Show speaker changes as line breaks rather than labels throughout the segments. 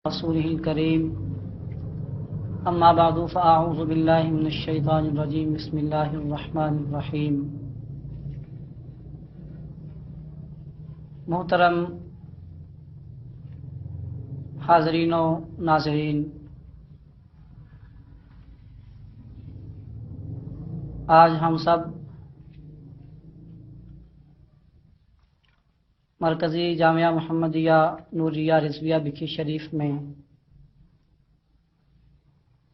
رسوله الكريم اما بعد فاعوذ بالله من الشيطان الرجيم بسم الله الرحمن الرحیم۔ محترم حاضرین و ناظرین، آج ہم سب مرکزی جامعہ محمدیہ نوریہ رضویہ بکھی شریف میں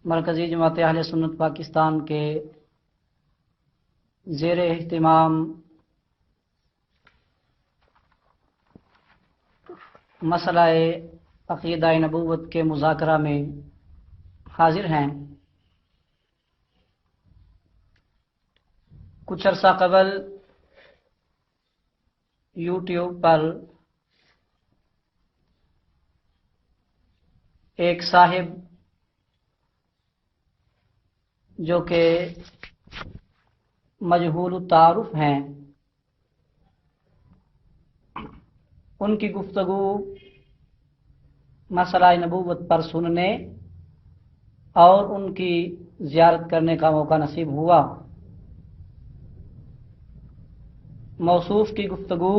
مرکزی جماعت اہل سنت پاکستان کے زیر اہتمام مسئلہ عقیدہ نبوت کے مذاکرہ میں حاضر ہیں۔ کچھ عرصہ قبل یوٹیوب پر ایک صاحب جو کہ مجہول التعارف ہیں، ان کی گفتگو مسئلہ نبوت پر سننے اور ان کی زیارت کرنے کا موقع نصیب ہوا۔ موصوف کی گفتگو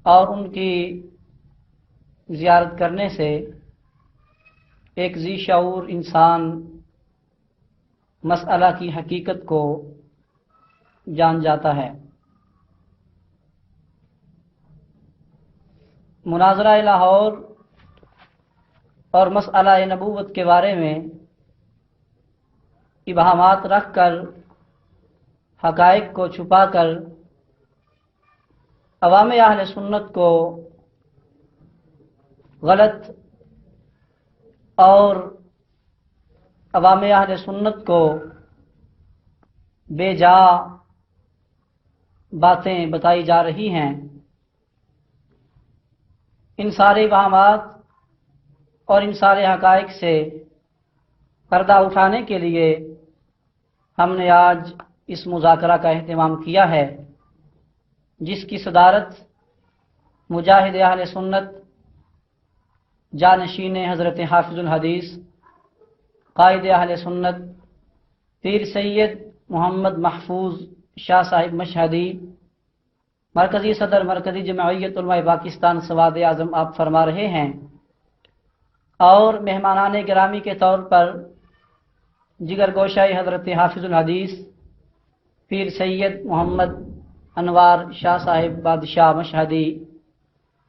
اور ان کی زیارت کرنے سے ایک ذی شعور انسان مسئلہ کی حقیقت کو جان جاتا ہے۔ مناظرہ لاہور اور مسئلہ نبوت کے بارے میں ابہامات رکھ کر، حقائق کو چھپا کر عوام اہل سنت کو غلط اور عوام اہل سنت کو بے جا باتیں بتائی جا رہی ہیں۔ ان سارے ابہامات اور ان سارے حقائق سے پردہ اٹھانے کے لیے ہم نے آج اس مذاکرہ کا اہتمام کیا ہے، جس کی صدارت مجاہد اہل سنت، جانشین حضرت حافظ الحدیث، قائد اہل سنت پیر سید محمد محفوظ شاہ صاحب مشہدی، مرکزی صدر مرکزی جمعیت علماء پاکستان سواد اعظم آپ فرما رہے ہیں، اور مہمانان گرامی کے طور پر جگر گوشہ حضرت حافظ الحدیث پیر سید محمد انوار شاہ صاحب بادشاہ مشہدی،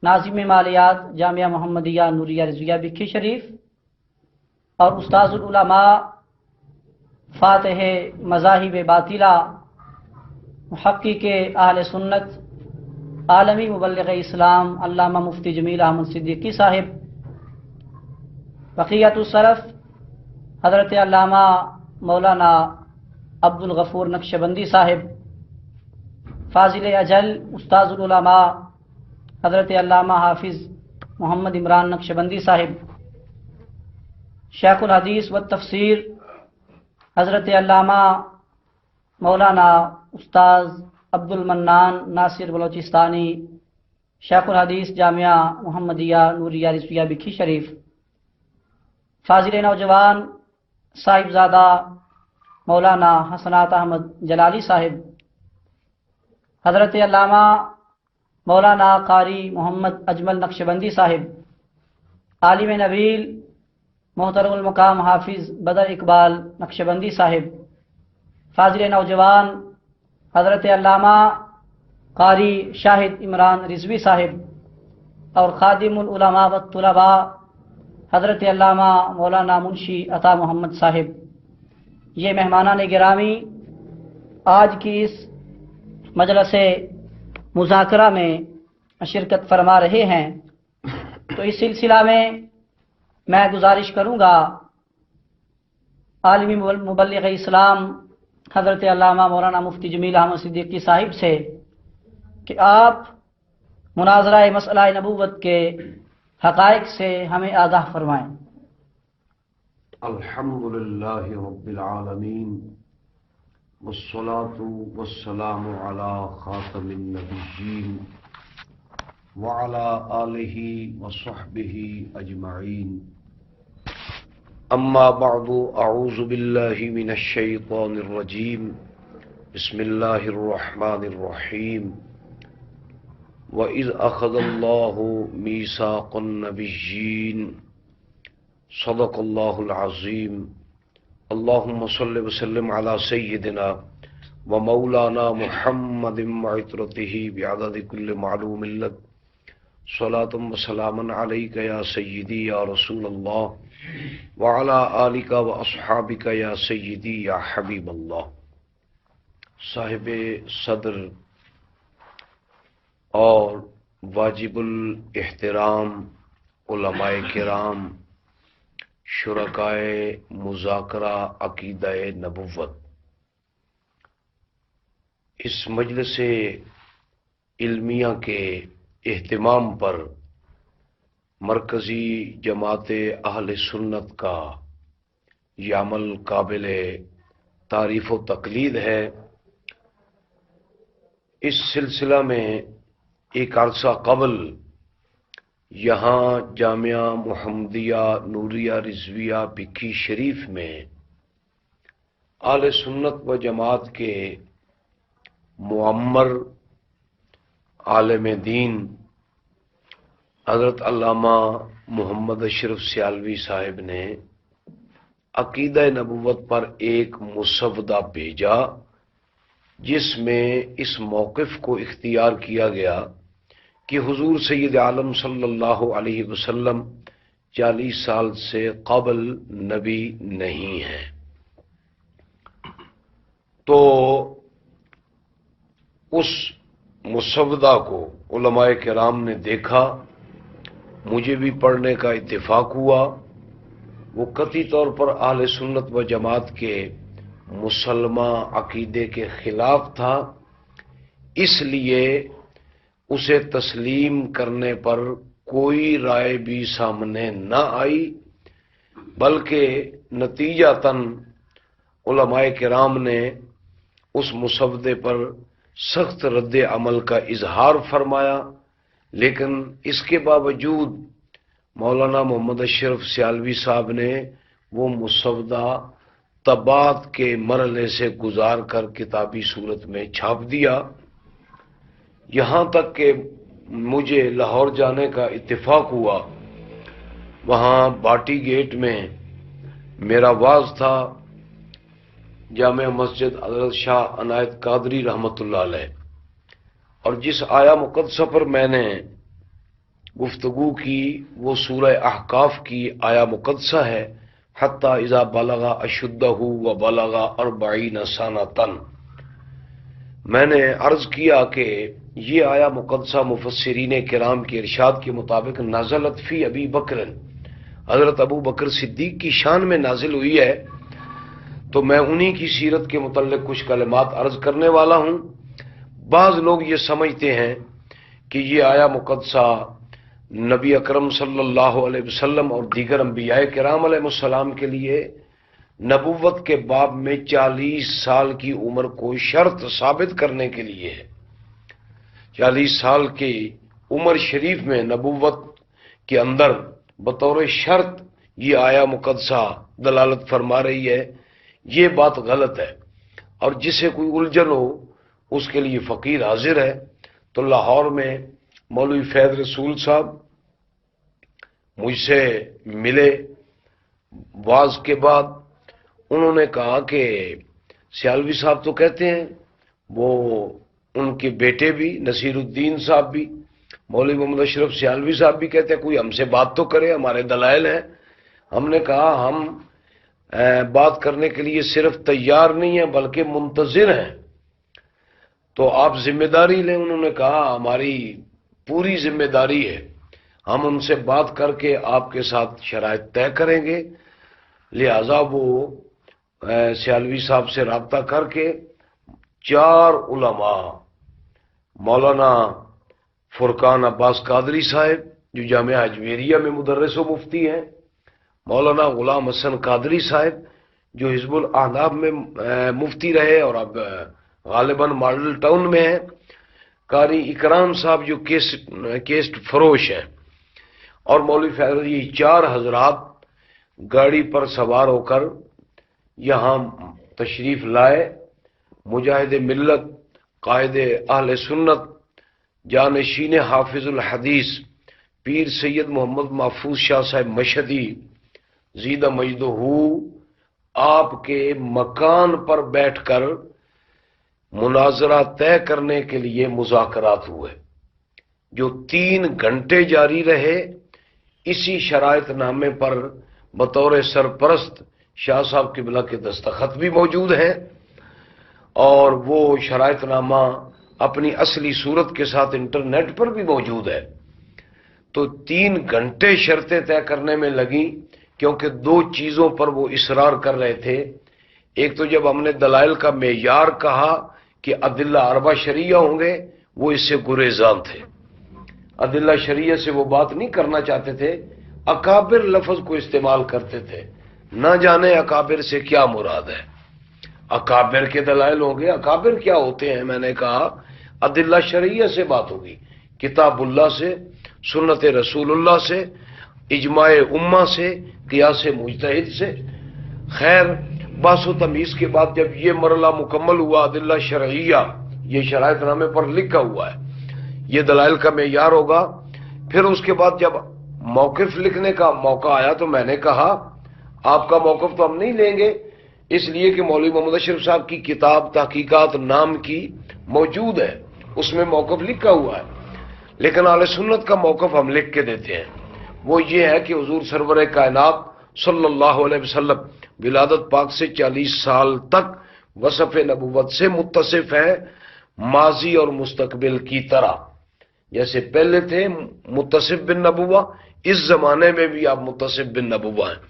ناظم مالیات جامعہ محمدیہ نوریہ رضویہ بکھی شریف، اور استاذ العلماء فاتح مذاہب باطلہ، محقق اہل سنت، عالمی مبلغ اسلام علامہ مفتی جمیل احمد صدیقی صاحب، بقیت السلف حضرت علامہ مولانا عبد الغفور نقشبندی صاحب، فاضل اجل استاذ العلماء حضرت علامہ حافظ محمد عمران نقشبندی صاحب، شیخ الحدیث و تفسیر حضرت علامہ مولانا استاذ عبد المنان ناصر بلوچستانی، شیخ الحدیث جامعہ محمدیہ نوریہ رضویہ بکھی شریف، فاضل نوجوان صاحبزادہ مولانا حسنات احمد جلالی صاحب، حضرت علامہ مولانا قاری محمد اجمل نقشبندی صاحب، عالم نبیل محترم المقام حافظ بدر اقبال نقشبندی صاحب، فاضل نوجوان حضرت علامہ قاری شاہد عمران رضوی صاحب، اور خادم العلماء والطلباء حضرت علامہ مولانا منشی عطا محمد صاحب، یہ مہمانان گرامی آج کی اس مجلس مذاکرہ میں شرکت فرما رہے ہیں۔ تو اس سلسلہ میں گزارش کروں گا عالمی مبلغ اسلام حضرت علامہ مولانا مفتی جمیل احمد صدیقی صاحب سے کہ آپ مناظرہ مسئلہ نبوت کے حقائق سے ہمیں آگاہ فرمائیں۔
الحمدللہ رب العالمین والصلاة والسلام على خاتم النبیین وعلى آله وصحبه أجمعين. أما بعد، أعوذ بالله من الشيطان الرجيم. بسم الله الرحمن الرحيم. وَإِذْ أَخَذَ اللَّهُ مِيثَاقَ النَّبِيِّينَ صدق الله العظيم. اللهم صل وسلم على سيدنا ومولانا محمد وعترته بعدد كل معلوم لك. صلاة وسلاما عليك يا سيدي يا رسول الله وعلى آلك وأصحابك يا سيدي يا حبيب الله. صاحب صدر اور واجب الاحترام علماء کرام، شرکائے مذاکرہ عقیدہ نبوت، اس مجلس علمیہ کے اہتمام پر مرکزی جماعت اہل سنت کا یہ عمل قابل تعریف و تقلید ہے. اس سلسلہ میں ایک عرصہ قبل یہاں جامعہ محمدیہ نوریہ رضویہ بکھی شریف میں اہل سنت و جماعت کے معمر عالم دین حضرت علامہ محمد اشرف سیالوی صاحب نے عقیدہ نبوت پر ایک مسودہ بھیجا، جس میں اس موقف کو اختیار کیا گیا کہ حضور سید عالم صلی اللہ علیہ وسلم 40 سال سے قبل نبی نہیں ہیں. تو اس مسودہ کو علماء کرام نے دیکھا، مجھے بھی پڑھنے کا اتفاق ہوا. وہ قطعی طور پر اہل سنت و جماعت کے مسلمہ عقیدے کے خلاف تھا، اس لیے اسے تسلیم کرنے پر کوئی رائے بھی سامنے نہ آئی، بلکہ نتیجتاً علماء کرام نے اس مسودے پر سخت رد عمل کا اظہار فرمایا. لیکن اس کے باوجود مولانا محمد اشرف سیالوی صاحب نے وہ مسودہ طباعت کے مرحلے سے گزار کر کتابی صورت میں چھاپ دیا. یہاں تک کہ مجھے لاہور جانے کا اتفاق ہوا. وہاں باٹی گیٹ میں میرا واعظ تھا، جامع مسجد حضرت شاہ عنایت قادری رحمۃ اللہ علیہ، اور جس آیا مقدسہ پر میں نے گفتگو کی وہ سورہ احقاف کی آیا مقدسہ ہے، حتی اذا بلغ اشدہ و بلغ 40 سنۃ. میں نے عرض کیا کہ یہ آیا مقدسہ مفسرین کرام کے ارشاد کے مطابق نازلت فی ابی بکر، حضرت ابو بکر صدیق کی شان میں نازل ہوئی ہے. تو میں انہی کی سیرت کے متعلق کچھ کلمات عرض کرنے والا ہوں. بعض لوگ یہ سمجھتے ہیں کہ یہ آیا مقدسہ نبی اکرم صلی اللہ علیہ وسلم اور دیگر انبیاء کرام علیہ السلام کے لیے نبوت کے باب میں 40 سال کی عمر کو شرط ثابت کرنے کے لیے ہے. 40 سال کی عمر شریف میں نبوت کے اندر بطور شرط یہ آیا مقدسہ دلالت فرما رہی ہے. یہ بات غلط ہے، اور جسے کوئی الجھن ہو اس کے لیے فقیر حاضر ہے. تو لاہور میں مولوی فیض رسول صاحب مجھ سے ملے. واعظ کے بعد انہوں نے کہا کہ سیالوی صاحب تو کہتے ہیں، وہ ان کے بیٹے بھی نصیر الدین صاحب بھی، مولوی محمد اشرف سیالوی صاحب بھی کہتے ہیں کوئی ہم سے بات تو کرے، ہمارے دلائل ہیں. ہم نے کہا ہم بات کرنے کے لیے صرف تیار نہیں ہیں بلکہ منتظر ہیں، تو آپ ذمہ داری لیں. انہوں نے کہا ہماری پوری ذمہ داری ہے، ہم ان سے بات کر کے آپ کے ساتھ شرائط طے کریں گے. لہذا وہ سیالوی صاحب سے رابطہ کر کے 4 علماء، مولانا فرقان عباس قادری صاحب جو جامعہ اجمیریہ میں مدرس و مفتی ہیں، مولانا غلام حسن قادری صاحب جو حزب الاحزاب میں مفتی رہے اور اب غالباً ماڈل ٹاؤن میں ہیں، قاری اکرام صاحب جو کیسٹ فروش ہیں، اور مولوی فیض علی، یہ 4 حضرات گاڑی پر سوار ہو کر یہاں تشریف لائے۔ مجاہد ملت، قائد اہل سنت، جانشین حافظ الحدیث پیر سید محمد محفوظ شاہ صاحب مشہدی زیدہ مجدہ، آپ کے مکان پر بیٹھ کر مناظرہ طے کرنے کے لیے مذاکرات ہوئے، جو 3 گھنٹے جاری رہے۔ اسی شرائط نامے پر بطور سرپرست شاہ صاحب قبلہ کے دستخط بھی موجود ہیں، اور وہ شرائط نامہ اپنی اصلی صورت کے ساتھ انٹرنیٹ پر بھی موجود ہے۔ تو 3 گھنٹے شرطیں طے کرنے میں لگیں، کیونکہ 2 چیزوں پر وہ اصرار کر رہے تھے۔ ایک تو جب ہم نے دلائل کا معیار کہا کہ ادلہ 4 شرعیہ ہوں گے، وہ اس سے گریزاں تھے، ادلہ شرعیہ سے وہ بات نہیں کرنا چاہتے تھے، اکابر لفظ کو استعمال کرتے تھے، نہ جانے اکابر سے کیا مراد ہے۔ اکابر کے دلائل ہوں گے، اکابر کیا ہوتے ہیں؟ میں نے کہا ادلہ شرعیہ سے بات ہوگی، کتاب اللہ سے، سنت رسول اللہ سے، اجماع امہ سے، قیاس مجتہد سے۔ خیر، بحث و تمیز کے بعد جب یہ مرحلہ مکمل ہوا، ادلہ شرعیہ یہ شرائط نامے پر لکھا ہوا ہے، یہ دلائل کا معیار ہوگا۔ پھر اس کے بعد جب موقف لکھنے کا موقع آیا تو میں نے کہا آپ کا موقف تو ہم نہیں لیں گے، اس لیے کہ مولوی محمد اشرف صاحب کی کتاب تحقیقات نام کی موجود ہے، اس میں موقف لکھا ہوا ہے، لیکن اہل سنت کا موقف ہم لکھ کے دیتے ہیں۔ وہ یہ ہے کہ حضور سرور کائنات صلی اللہ علیہ وسلم ولادت پاک سے 40 سال تک وصف نبوت سے متصف ہے، ماضی اور مستقبل کی طرح۔ جیسے پہلے تھے متصف بالنبوہ، اس زمانے میں بھی آپ متصف بالنبوہ ہیں۔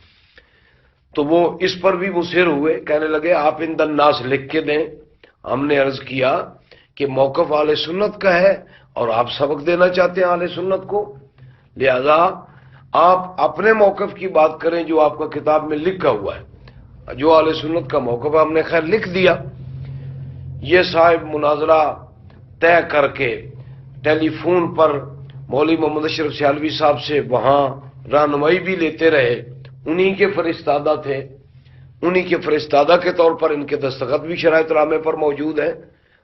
تو وہ اس پر بھی مصر ہوئے، کہنے لگے آپ عند الناس لکھ کے دیں۔ ہم نے عرض کیا کہ موقف اہل سنت کا ہے اور آپ سبق دینا چاہتے ہیں اہل سنت کو، لہذا آپ اپنے موقف کی بات کریں جو آپ کا کتاب میں لکھا ہوا ہے۔ جو اہل سنت کا موقف ہے ہم نے خیر لکھ دیا۔ یہ صاحب مناظرہ طے کر کے ٹیلی فون پر مولوی محمد اشرف سیالوی صاحب سے وہاں رہنمائی بھی لیتے رہے، انہی کے فرستادہ تھے، انہی کے فرستادہ کے طور پر ان کے دستخط بھی شرائط نامے پر موجود ہیں۔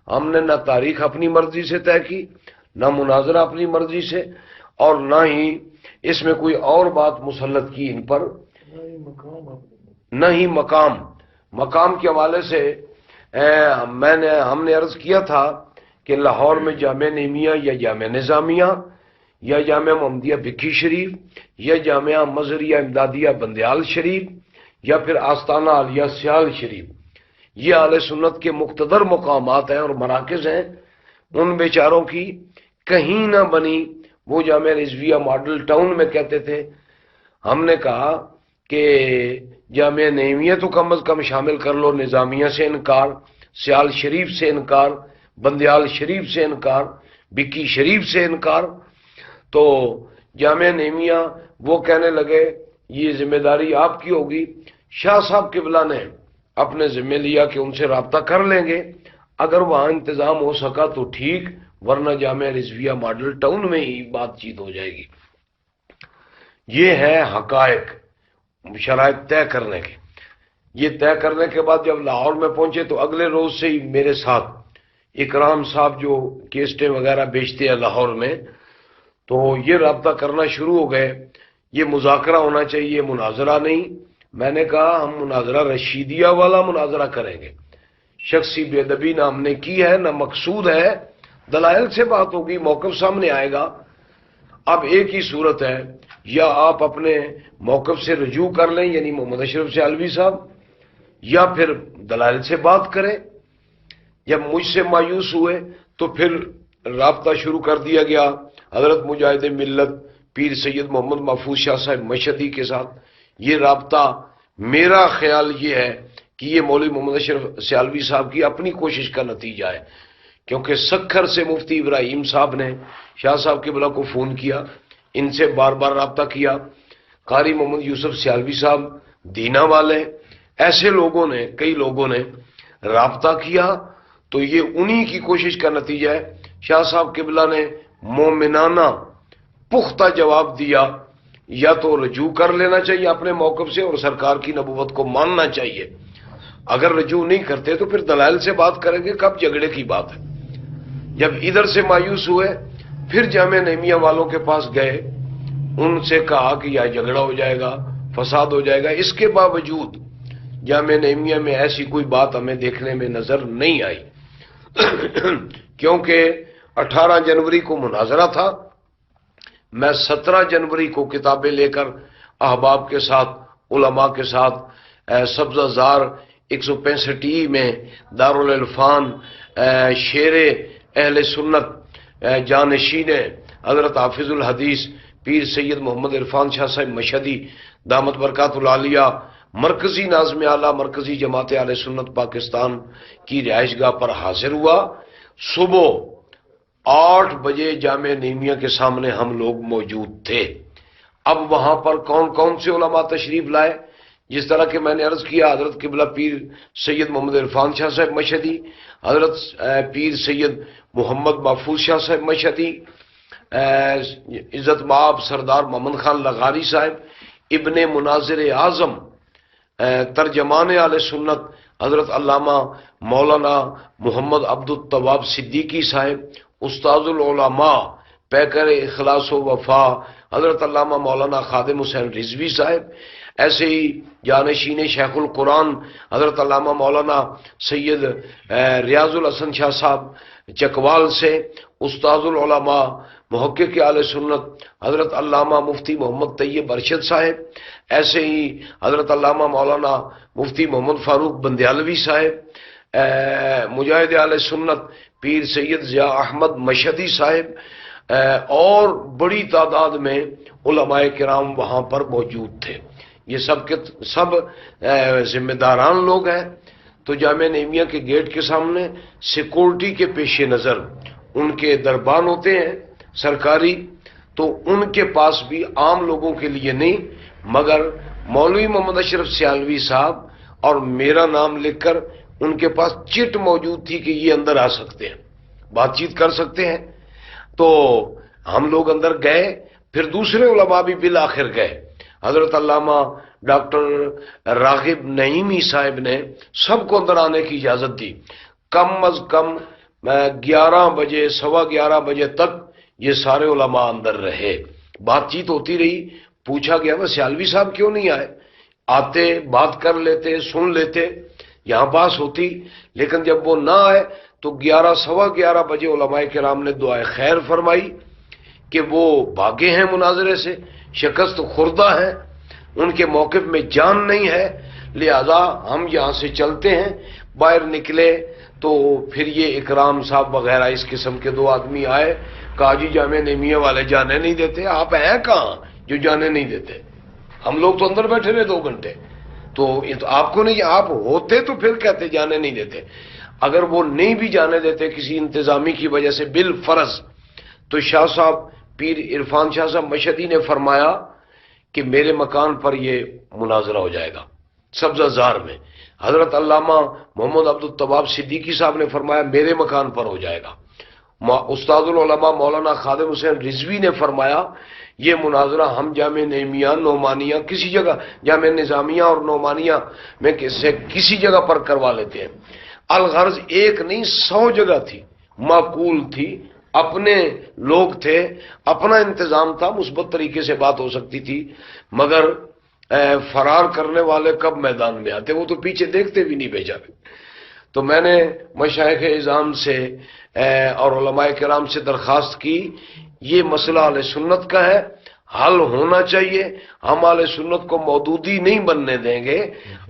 ہم نے نہ تاریخ اپنی مرضی سے طے کی، نہ مناظرہ اپنی مرضی سے، اور نہ ہی اس میں کوئی اور بات مسلط کی ان پر، نہ ہی مقام کے حوالے سے ہم نے عرض کیا تھا کہ لاہور میں جامعہ نعیمیہ یا جامعہ نظامیہ یا جامعہ محمدیہ بھکی شریف یا جامعہ مظہریہ امدادیہ بندیال شریف یا پھر آستانہ عالیہ سیال شریف، یہ اہل سنت کے مقتدر مقامات ہیں اور مراکز ہیں۔ ان بیچاروں کی کہیں نہ بنی۔ وہ جامعہ رضویہ ماڈل ٹاؤن میں کہتے تھے، ہم نے کہا کہ جامعہ نعیمیہ تو کم از کم شامل کر لو، نظامیہ سے انکار، سیال شریف سے انکار، بندیال شریف سے انکار، بکی شریف سے انکار۔ تو جامعہ نعیمیہ وہ کہنے لگے یہ ذمہ داری آپ کی ہوگی۔ شاہ صاحب قبلہ نے اپنے ذمہ لیا کہ ان سے رابطہ کر لیں گے، اگر وہاں انتظام ہو سکا تو ٹھیک، ورنہ جامعہ رضویہ ماڈل ٹاؤن میں ہی بات چیت ہو جائے گی۔ یہ ہے حقائق شرائط طے کرنے کے۔ یہ طے کرنے کے بعد جب لاہور میں پہنچے تو اگلے روز سے ہی میرے ساتھ اکرام صاحب جو کیسٹیں وغیرہ بیچتے ہیں لاہور میں، تو یہ رابطہ کرنا شروع ہو گئے، یہ مذاکرہ ہونا چاہیے، مناظرہ نہیں۔ میں نے کہا ہم مناظرہ رشیدیہ والا مناظرہ کریں گے، شخصی بے ادبی نہ ہم نے کی ہے نہ مقصود ہے، دلائل سے بات ہوگی، موقف سامنے آئے گا۔ اب ایک ہی صورت ہے، یا آپ اپنے موقف سے رجوع کر لیں یعنی محمد اشرف سیالوی صاحب، یا پھر دلائل سے بات کریں۔ جب مجھ سے مایوس ہوئے تو پھر رابطہ شروع کر دیا گیا حضرت مجاہد ملت پیر سید محمد محفوظ شاہ صاحب مشہدی کے ساتھ۔ یہ رابطہ میرا خیال یہ ہے کہ یہ مولوی محمد اشرف سیالوی صاحب کی اپنی کوشش کا نتیجہ ہے، کیونکہ سکھر سے مفتی ابراہیم صاحب نے شاہ صاحب قبلہ کو فون کیا، ان سے بار بار رابطہ کیا، قاری محمد یوسف سیالوی صاحب دینا والے، ایسے لوگوں نے، کئی لوگوں نے رابطہ کیا۔ تو یہ انہی کی کوشش کا نتیجہ ہے شاہ صاحب قبلہ نے مومنانہ پختہ جواب دیا، یا تو رجوع کر لینا چاہیے اپنے موقف سے اور سرکار کی نبوت کو ماننا چاہیے، اگر رجوع نہیں کرتے تو پھر دلائل سے بات کریں گے، کب جھگڑے کی بات ہے۔ جب ادھر سے مایوس ہوئے پھر جامعہ نعیمیہ والوں کے پاس گئے، ان سے کہا کہ یہ جھگڑا ہو جائے گا، فساد ہو جائے گا، اس کے باوجود جامعہ نعیمیہ میں ایسی کوئی بات ہمیں دیکھنے میں نظر نہیں آئی کیونکہ 18 جنوری کو مناظرہ تھا، میں 17 جنوری کو کتابیں لے کر احباب کے ساتھ، علماء کے ساتھ سبزہ زار 165 میں دارالعرفان شیر اہل سنت جانشین حضرت حافظ الحدیث پیر سید محمد عرفان شاہ صاحب مشہدی دامت برکات العالیہ مرکزی ناظم اعلیٰ مرکزی جماعت اہل سنت پاکستان کی رہائش گاہ پر حاضر ہوا۔ صبح 8 بجے جامعہ نعیمیہ کے سامنے ہم لوگ موجود تھے۔ اب وہاں پر کون کون سے علماء تشریف لائے؟ جس طرح کہ میں نے عرض کیا، حضرت قبلہ پیر سید محمد عرفان شاہ صاحب مشہدی، حضرت پیر سید محمد محفوظ شاہ صاحب مشہدی، عزت مآب سردار محمد خان لغاری صاحب، ابن مناظر اعظم ترجمان اہل سنت حضرت علامہ مولانا محمد عبد التواب صدیقی صاحب، استاذ العلماء پیکر اخلاص و وفا حضرت علامہ مولانا خادم حسین رضوی صاحب، ایسے ہی جانشین شیخ القرآن حضرت علامہ مولانا سید ریاض الحسن شاہ صاحب چکوال سے، استاذ العلماء محقق اہل سنت حضرت علامہ مفتی محمد طیب ارشد صاحب، ایسے ہی حضرت علامہ مولانا مفتی محمد فاروق بندیالوی صاحب، مجاہد اہل سنت پیر سید ضیاء احمد مشہدی صاحب، اور بڑی تعداد میں علماء کرام وہاں پر موجود تھے۔ یہ سب کے سب ذمہ داران لوگ ہیں۔ تو جامعہ نعیمیہ کے گیٹ کے سامنے سیکورٹی کے پیش نظر ان کے دربان ہوتے ہیں سرکاری، تو ان کے پاس بھی عام لوگوں کے لیے نہیں، مگر مولوی محمد اشرف سیالوی صاحب اور میرا نام لکھ کر ان کے پاس چٹ موجود تھی کہ یہ اندر آ سکتے ہیں، بات چیت کر سکتے ہیں۔ تو ہم لوگ اندر گئے، پھر دوسرے علماء بھی بالآخر گئے۔ حضرت علامہ ڈاکٹر راغب نعیمی صاحب نے سب کو اندر آنے کی اجازت دی۔ کم از کم 11 بجے 11:15 بجے تک یہ سارے علماء اندر رہے، بات چیت ہوتی رہی۔ پوچھا گیا وہ سیالوی صاحب کیوں نہیں آئے؟ آتے بات کر لیتے، سن لیتے، یہاں بات ہوتی، لیکن جب وہ نہ آئے تو 11:15 بجے علماء کرام نے دعائے خیر فرمائی کہ وہ بھاگے ہیں مناظرے سے، شکست خوردہ ہیں، ان کے موقف میں جان نہیں ہے، لہذا ہم یہاں سے چلتے ہیں۔ باہر نکلے تو پھر یہ اکرام صاحب وغیرہ اس قسم کے 2 آدمی آئے، کہا جی جامعہ نعیمیہ والے جانے نہیں دیتے، آپ ہیں کہاں جو جانے نہیں دیتے؟ ہم لوگ تو اندر بیٹھے رہے 2 گھنٹے، تو آپ کو نہیں، آپ ہوتے تو پھر کہتے جانے نہیں دیتے۔ اگر وہ نہیں بھی جانے دیتے کسی انتظامی کی وجہ سے بالفرض، تو شاہ صاحب پیر عرفان شاہ صاحب مشہدی نے فرمایا کہ میرے مکان پر یہ مناظرہ ہو جائے گا سبزہ زار میں۔ حضرت علامہ محمد عبد التواب صدیقی صاحب نے فرمایا میرے مکان پر ہو جائے گا۔ استاد العلماء مولانا خادم حسین رضوی نے فرمایا یہ مناظرہ ہم جامعہ نعیمیہ نعمانیہ کسی جگہ، جامعہ نظامیہ اور نعمانیہ میں کسی جگہ پر کروا لیتے ہیں۔ الغرض ایک نہیں 100 جگہ تھی، معقول تھی، اپنے لوگ تھے، اپنا انتظام تھا، مثبت طریقے سے بات ہو سکتی تھی، مگر فرار کرنے والے کب میدان میں آتے، وہ تو پیچھے دیکھتے بھی نہیں بھیجا۔ تو میں نے مشائخ اعظام سے اور علماء کرام سے درخواست کی یہ مسئلہ اہل سنت کا ہے، حل ہونا چاہیے، ہم اہل سنت کو مودودی نہیں بننے دیں گے،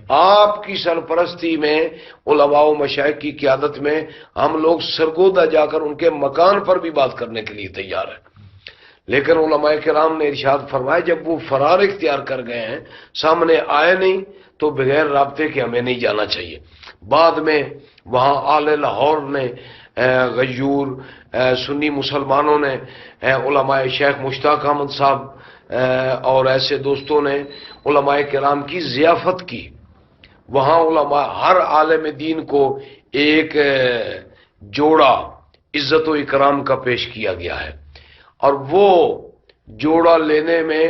آپ کی سرپرستی میں علماء و مشائخ کی قیادت میں ہم لوگ سرگودا جا کر ان کے مکان پر بھی بات کرنے کے لیے تیار ہیں۔ لیکن علماء کرام نے ارشاد فرمایا جب وہ فرار اختیار کر گئے ہیں، سامنے آئے نہیں، تو بغیر رابطے کے ہمیں نہیں جانا چاہیے۔ بعد میں وہاں آل لاہور نے، غیور سنی مسلمانوں نے، علماء شیخ مشتاق احمد صاحب اور ایسے دوستوں نے علماء کرام کی ضیافت کی۔ وہاں علماء ہر عالم دین کو ایک جوڑا، عزت و اکرام کا پیش کیا گیا ہے۔ اور وہ جوڑا لینے میں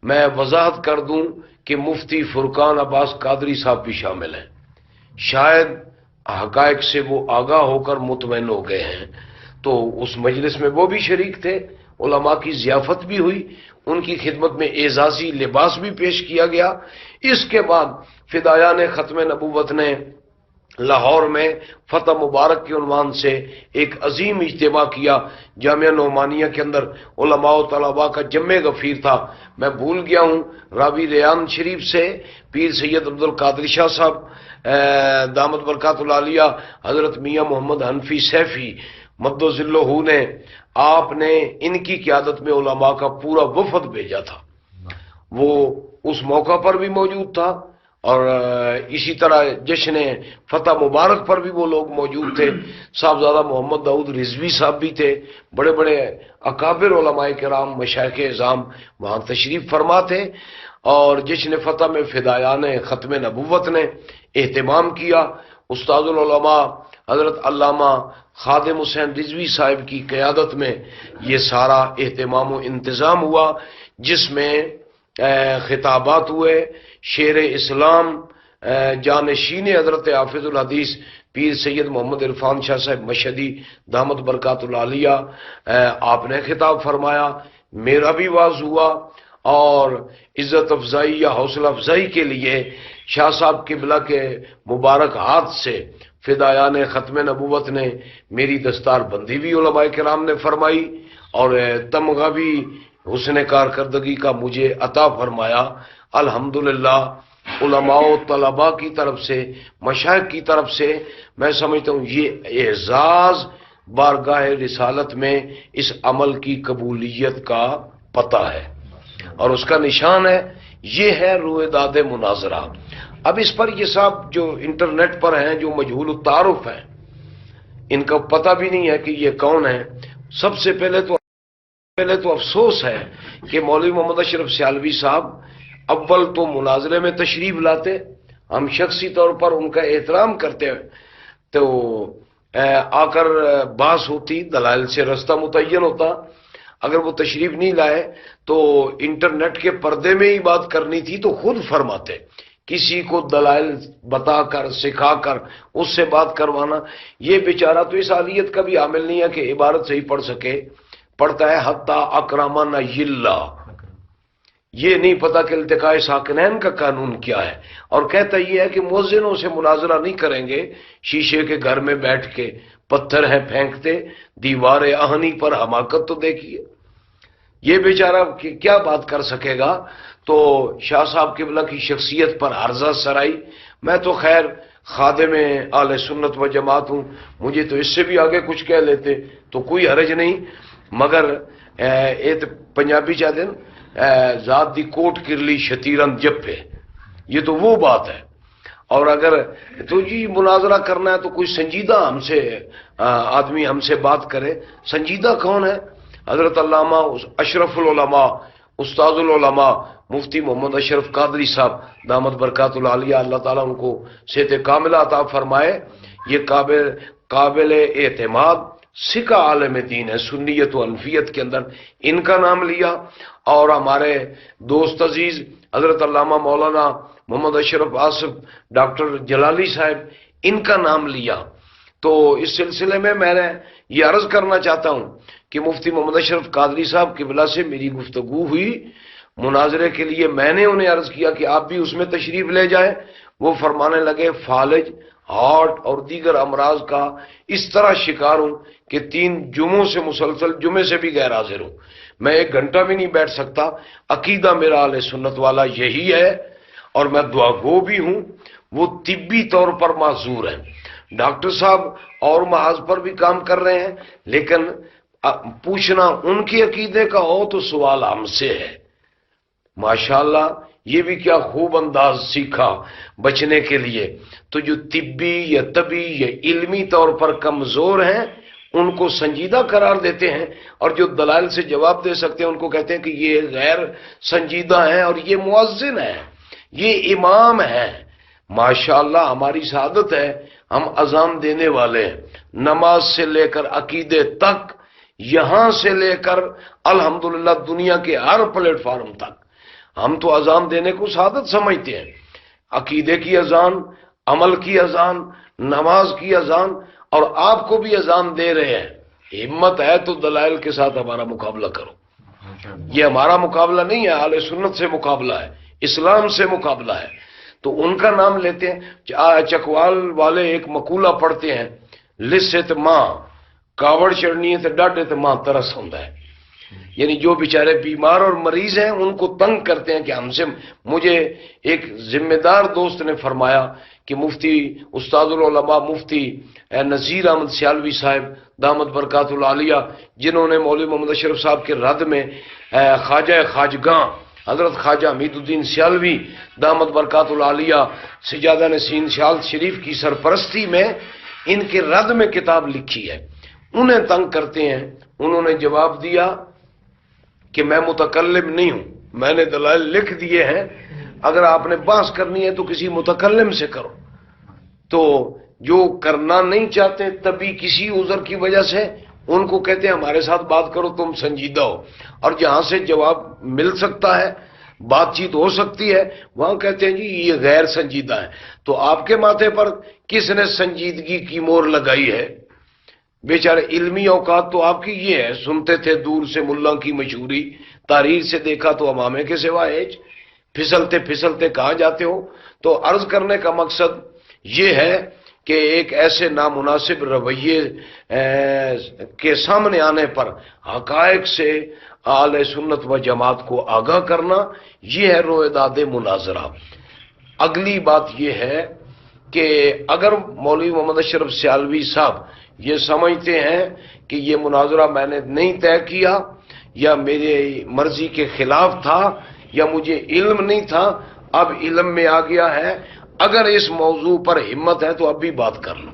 میں وضاحت کر دوں کہ مفتی فرقان عباس قادری صاحب بھی شامل ہیں، شاید حقائق سے وہ آگاہ ہو کر مطمئن ہو گئے ہیں، تو اس مجلس میں وہ بھی شریک تھے، علماء کی ضیافت بھی ہوئی، ان کی خدمت میں اعزازی لباس بھی پیش کیا گیا۔ اس کے بعد فدایان ختم نبوت نے لاہور میں فتح مبارک کے عنوان سے ایک عظیم اجتماع کیا، جامعہ نعمانیہ کے اندر علماء و طلباء کا جمع غفیر تھا۔ میں بھول گیا ہوں راوی ریان شریف سے پیر سید عبد القادر شاہ صاحب دامت برکات العالیہ، حضرت میاں محمد حنفی سیفی مد و ذلہ نے، آپ نے ان کی قیادت میں علماء کا پورا وفد بھیجا تھا، وہ اس موقع پر بھی موجود تھا، اور اسی طرح جشن فتح مبارک پر بھی وہ لوگ موجود تھے۔ صاحبزادہ محمد داؤد رضوی صاحب بھی تھے، بڑے بڑے اکابر علماء کرام مشائخ اعظام وہاں تشریف فرما تھے، اور جشن فتح میں فدایان ختم نبوت نے اہتمام کیا۔ استاد العلماء حضرت علامہ خادم حسین رضوی صاحب کی قیادت میں یہ سارا اہتمام و انتظام ہوا، جس میں خطابات ہوئے۔ شیر اسلام جانشین حضرت حافظ الحدیث پیر سید محمد عرفان شاہ صاحب مشہدی دامت برکات العالیہ، آپ نے خطاب فرمایا، میرا بھی واز ہوا، اور عزت افزائی یا حوصلہ افزائی کے لیے شاہ صاحب قبلہ کے مبارک ہاتھ سے فدایان ختم نبوت نے میری دستار بندی بھی علماء کرام نے فرمائی، اور تمغہ بھی حسن کارکردگی کا مجھے عطا فرمایا۔ الحمدللہ علماء و طلباء کی طرف سے، مشائخ کی طرف سے، میں سمجھتا ہوں یہ اعزاز بارگاہ رسالت میں اس عمل کی قبولیت کا پتہ ہے، اور اس کا نشان ہے، یہ ہے رویداد مناظرہ۔ اب اس پر یہ صاحب جو انٹرنیٹ پر ہیں، جو مجہول التعارف ہیں، ان کا پتہ بھی نہیں ہے کہ یہ کون ہے۔ سب سے پہلے تو افسوس ہے کہ مولوی محمد اشرف سیالوی صاحب اول تو مناظرے میں تشریف لاتے، ہم شخصی طور پر ان کا احترام کرتے ہیں، تو آ کر بحث ہوتی، دلائل سے رستہ متعین ہوتا۔ اگر وہ تشریف نہیں لائے تو انٹرنیٹ کے پردے میں ہی بات کرنی تھی تو خود فرماتے، کسی کو دلائل بتا کر سکھا کر اس سے بات کروانا، یہ بیچارہ تو اس اہلیت کا بھی عامل نہیں ہے کہ عبارت صحیح پڑھ سکے، پڑھتا ہے حتی اکرمنا یلہ، یہ نہیں پتا کہ التقاء ساکنین کا قانون کیا ہے، اور کہتا یہ ہے کہ مؤذنوں سے مناظرہ نہیں کریں گے، شیشے کے گھر میں بیٹھ کے پتھر ہیں پھینکتے، دیوار آہنی پر حماقت تو دیکھیے، یہ بیچارہ کیا بات کر سکے گا۔ تو شاہ صاحب قبلہ کی شخصیت پر عرضہ سرائی، میں تو خیر خادم اہل سنت و جماعت ہوں، مجھے تو اس سے بھی آگے کچھ کہہ لیتے تو کوئی حرج نہیں، مگر ایک پنجابی چاہتے ہیں ذات دی کوٹ کرلی شتیرن جپے، یہ تو وہ بات ہے۔ اور اگر تو جی مناظرہ کرنا ہے تو کوئی سنجیدہ ہم سے آدمی ہم سے بات کرے، سنجیدہ کون ہے؟ حضرت علامہ اشرف العلماء استاد العلماء مفتی محمد اشرف قادری صاحب دامت برکات العالیہ، اللہ تعالیٰ ان کو صحت کاملہ عطا فرمائے، یہ قابل اعتماد سکہ عالم دین ہے، سنیت و انفیت کے اندر ان کا نام لیا، اور ہمارے دوست عزیز حضرت علامہ مولانا محمد اشرف آصف ڈاکٹر جلالی صاحب، ان کا نام لیا۔ تو اس سلسلے میں نے یہ عرض کرنا چاہتا ہوں کہ مفتی محمد اشرف قادری صاحب قبلہ سے میری گفتگو ہوئی مناظرے کے لیے، میں نے انہیں عرض کیا کہ آپ بھی اس میں تشریف لے جائیں، وہ فرمانے لگے فالج، ہارٹ اور دیگر امراض کا اس طرح شکار ہوں کہ 3 جمعوں سے مسلسل جمعے سے بھی غیر حاضر ہوں، میں 1 گھنٹہ بھی نہیں بیٹھ سکتا، عقیدہ میرا اہل سنت والا یہی ہے، اور میں دعا گو بھی ہوں۔ وہ طبی طور پر معذور ہیں، ڈاکٹر صاحب اور محاذ پر بھی کام کر رہے ہیں، لیکن پوچھنا ان کے عقیدے کا ہو تو سوال ہم سے ہے۔ ماشاءاللہ یہ بھی کیا خوب انداز سیکھا بچنے کے لیے۔ تو جو طبی یا طبی یا علمی طور پر کمزور ہیں ان کو سنجیدہ قرار دیتے ہیں، اور جو دلائل سے جواب دے سکتے ہیں ان کو کہتے ہیں کہ یہ غیر سنجیدہ ہیں، اور یہ مؤذن ہے، یہ امام ہے۔ ماشاءاللہ ہماری سعادت ہے، ہم اذان دینے والے ہیں، نماز سے لے کر عقیدے تک، یہاں سے لے کر الحمدللہ دنیا کے ہر پلیٹ فارم تک ہم تو اذان دینے کو سعادت سمجھتے ہیں۔ عقیدے کی اذان، عمل کی اذان، نماز کی اذان، اور آپ کو بھی اذان دے رہے ہیں۔ ہمت ہے تو دلائل کے ساتھ ہمارا مقابلہ کرو۔ یہ ہمارا مقابلہ نہیں ہے، اہل سنت سے مقابلہ ہے، اسلام سے مقابلہ ہے۔ تو ان کا نام لیتے ہیں۔ چکوال والے ایک مقولہ پڑھتے ہیں، لسے تے ماں کاوڑ چڑھنی ہے تے ڈاڈے تے ماں ترس ہوندا ہے۔ یعنی جو بیچارے بیمار اور مریض ہیں ان کو تنگ کرتے ہیں کہ ہم سے۔ مجھے ایک ذمہ دار دوست نے فرمایا کہ مفتی استاد العلماء مفتی نذیر احمد سیالوی صاحب دامت برکات العالیہ، جنہوں نے مولوی محمد اشرف صاحب کے رد میں خواجہ خواجگاں حضرت خواجہ حمید الدین سیالوی دامت برکات العالیہ سجادہ نشین شال شریف کی سرپرستی میں ان کے رد میں کتاب لکھی ہے، انہیں تنگ کرتے ہیں۔ انہوں نے جواب دیا کہ میں متکلم نہیں ہوں، میں نے دلائل لکھ دیے ہیں، اگر آپ نے بحث کرنی ہے تو کسی متکلم سے کرو۔ تو جو کرنا نہیں چاہتے تبھی کسی عذر کی وجہ سے ان کو کہتے ہیں ہمارے ساتھ بات کرو، تم سنجیدہ ہو، اور جہاں سے جواب مل سکتا ہے، بات چیت ہو سکتی ہے، وہاں کہتے ہیں جی یہ غیر سنجیدہ ہے۔ تو آپ کے ماتھے پر کس نے سنجیدگی کی مور لگائی ہے؟ بیچارے علمی اوقات تو آپ کی یہ ہے، سنتے تھے دور سے ملا کی مشہوری، تحریر سے دیکھا تو امامے کے سوا ایج، پھسلتے پھسلتے کہاں جاتے ہو؟ تو عرض کرنے کا مقصد یہ ہے کہ ایک ایسے نامناسب رویے کے سامنے آنے پر حقائق سے اہل سنت و جماعت کو آگاہ کرنا، یہ ہے رویداد مناظرہ۔ اگلی بات یہ ہے کہ اگر مولوی محمد اشرف سیالوی صاحب یہ سمجھتے ہیں کہ یہ مناظرہ میں نے نہیں طے کیا یا میرے مرضی کے خلاف تھا یا مجھے علم نہیں تھا، اب علم میں آ گیا ہے، اگر اس موضوع پر ہمت ہے تو اب بھی بات کر لو،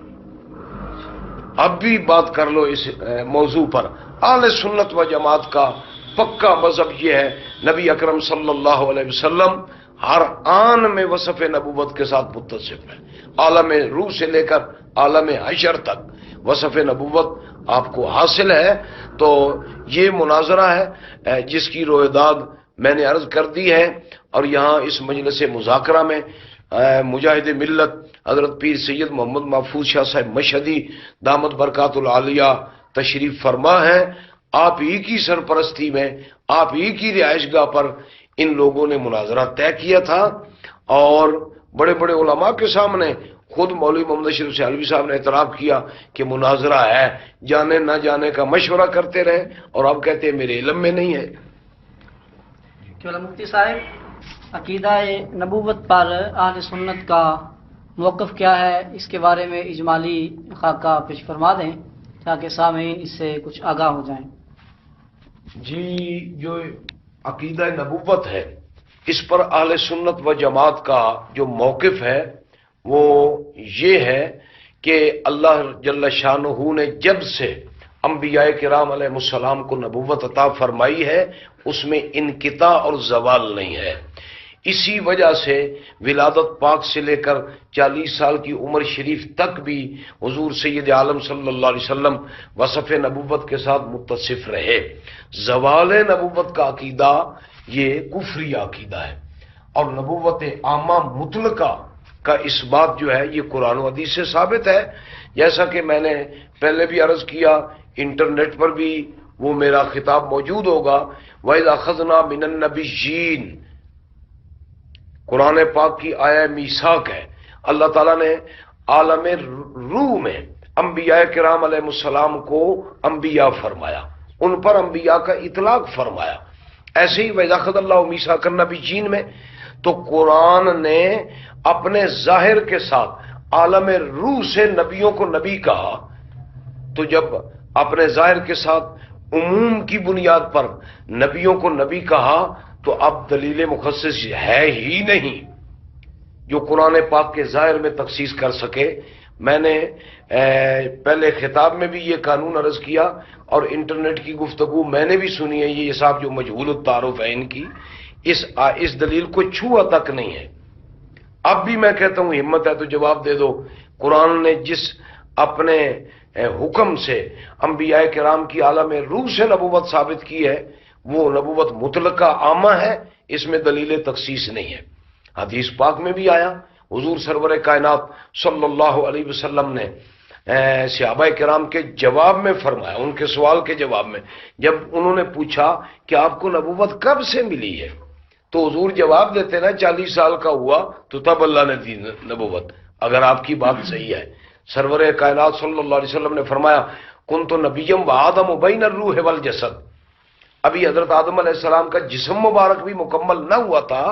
اب بھی بات کر لو اس موضوع پر۔ اہل سنت و جماعت کا پکا مذہب یہ ہے، نبی اکرم صلی اللہ علیہ وسلم ہر آن میں وصف نبوت کے ساتھ متصف ہے، عالم روح سے لے کر عالم حشر تک وصف نبوت آپ کو حاصل ہے۔ تو یہ مناظرہ ہے جس کی رویداد میں نے عرض کر دی ہے، اور یہاں اس مجلس مذاکرہ میں مجاہد ملت حضرت پیر سید محمد محفوظ شاہ صاحب مشہدی دامت برکات العالیہ تشریف فرما ہے۔ آپ ہی کی سرپرستی میں، آپ ہی کی رہائش گاہ پر ان لوگوں نے مناظرہ طے کیا تھا، اور بڑے بڑے علماء کے سامنے خود مولوی محمد اشرف سیالوی صاحب نے اعتراف کیا کہ مناظرہ ہے، جانے نہ جانے کا مشورہ کرتے رہے، اور اب کہتے ہیں میرے علم میں نہیں ہے۔
مفتی صاحب، عقیدہ نبوت پر اہل سنت کا موقف کیا ہے، اس کے بارے میں اجمالی خاکہ پیش فرما دیں تاکہ سامعین اس سے کچھ آگاہ ہو جائیں۔
جی، جو عقیدہ نبوت ہے اس پر اہل سنت و جماعت کا جو موقف ہے وہ یہ ہے کہ اللہ جل شانہ نے جب سے انبیاء کرام علیہ السلام کو نبوت عطا فرمائی ہے اس میں انقطاع اور زوال نہیں ہے۔ اسی وجہ سے ولادت پاک سے لے کر 40 سال کی عمر شریف تک بھی حضور سید عالم صلی اللہ علیہ وسلم وصف نبوت کے ساتھ متصف رہے۔ زوال نبوت کا عقیدہ یہ کفری عقیدہ ہے، اور نبوت عامہ مطلقہ کا اس بات جو ہے یہ قرآن و حدیث سے ثابت ہے۔ جیسا کہ میں نے پہلے بھی عرض کیا، انٹرنیٹ پر بھی وہ میرا خطاب موجود ہوگا، وَإِذْ أَخَذْنَا مِنَ النَّبِيِّينَ، قرآن پاک کی آیہ میثاق ہے۔ اللہ تعالیٰ نے عالم روح میں انبیاء کرام علیہ السلام کو انبیاء فرمایا، ان پر انبیاء کا اطلاق فرمایا۔ ایسے ہی وَإِذْ أَخَذَ اللَّهُ مِيثَاقَ النَّبِيِّينَ میں تو قرآن نے اپنے ظاہر کے ساتھ عالم روح سے نبیوں کو نبی کہا، تو جب اپنے ظاہر کے ساتھ عموم کی بنیاد پر نبیوں کو نبی کہا تو اب دلیل مخصص ہے ہی نہیں جو قرآن پاک کے ظاہر میں تخصیص کر سکے۔ میں نے پہلے خطاب میں بھی یہ قانون عرض کیا، اور انٹرنیٹ کی گفتگو میں نے بھی سنی ہے، یہ صاحب جو مجہول التعارف ہے ان کی، اس دلیل کو چھوا تک نہیں ہے۔ اب بھی میں کہتا ہوں ہمت ہے تو جواب دے دو، قرآن نے جس اپنے حکم سے انبیاء کرام کی عالم روح سے نبوت ثابت کی ہے وہ نبوت مطلقہ عامہ ہے، اس میں دلیل تخصیص نہیں ہے۔ حدیث پاک میں بھی آیا، حضور سرور کائنات صلی اللہ علیہ وسلم نے صحابہ کرام کے جواب میں فرمایا، ان کے سوال کے جواب میں جب انہوں نے پوچھا کہ آپ کو نبوت کب سے ملی ہے تو حضور جواب دیتے نا 40 سال کا ہوا تو تب اللہ نے دی نبوت، اگر آپ کی بات صحیح ہے۔ سرور کائنات صلی اللہ علیہ وسلم نے فرمایا کنت نبیم و آدم بین الروح والجسد، ابھی حضرت آدم علیہ السلام کا جسم مبارک بھی مکمل نہ ہوا تھا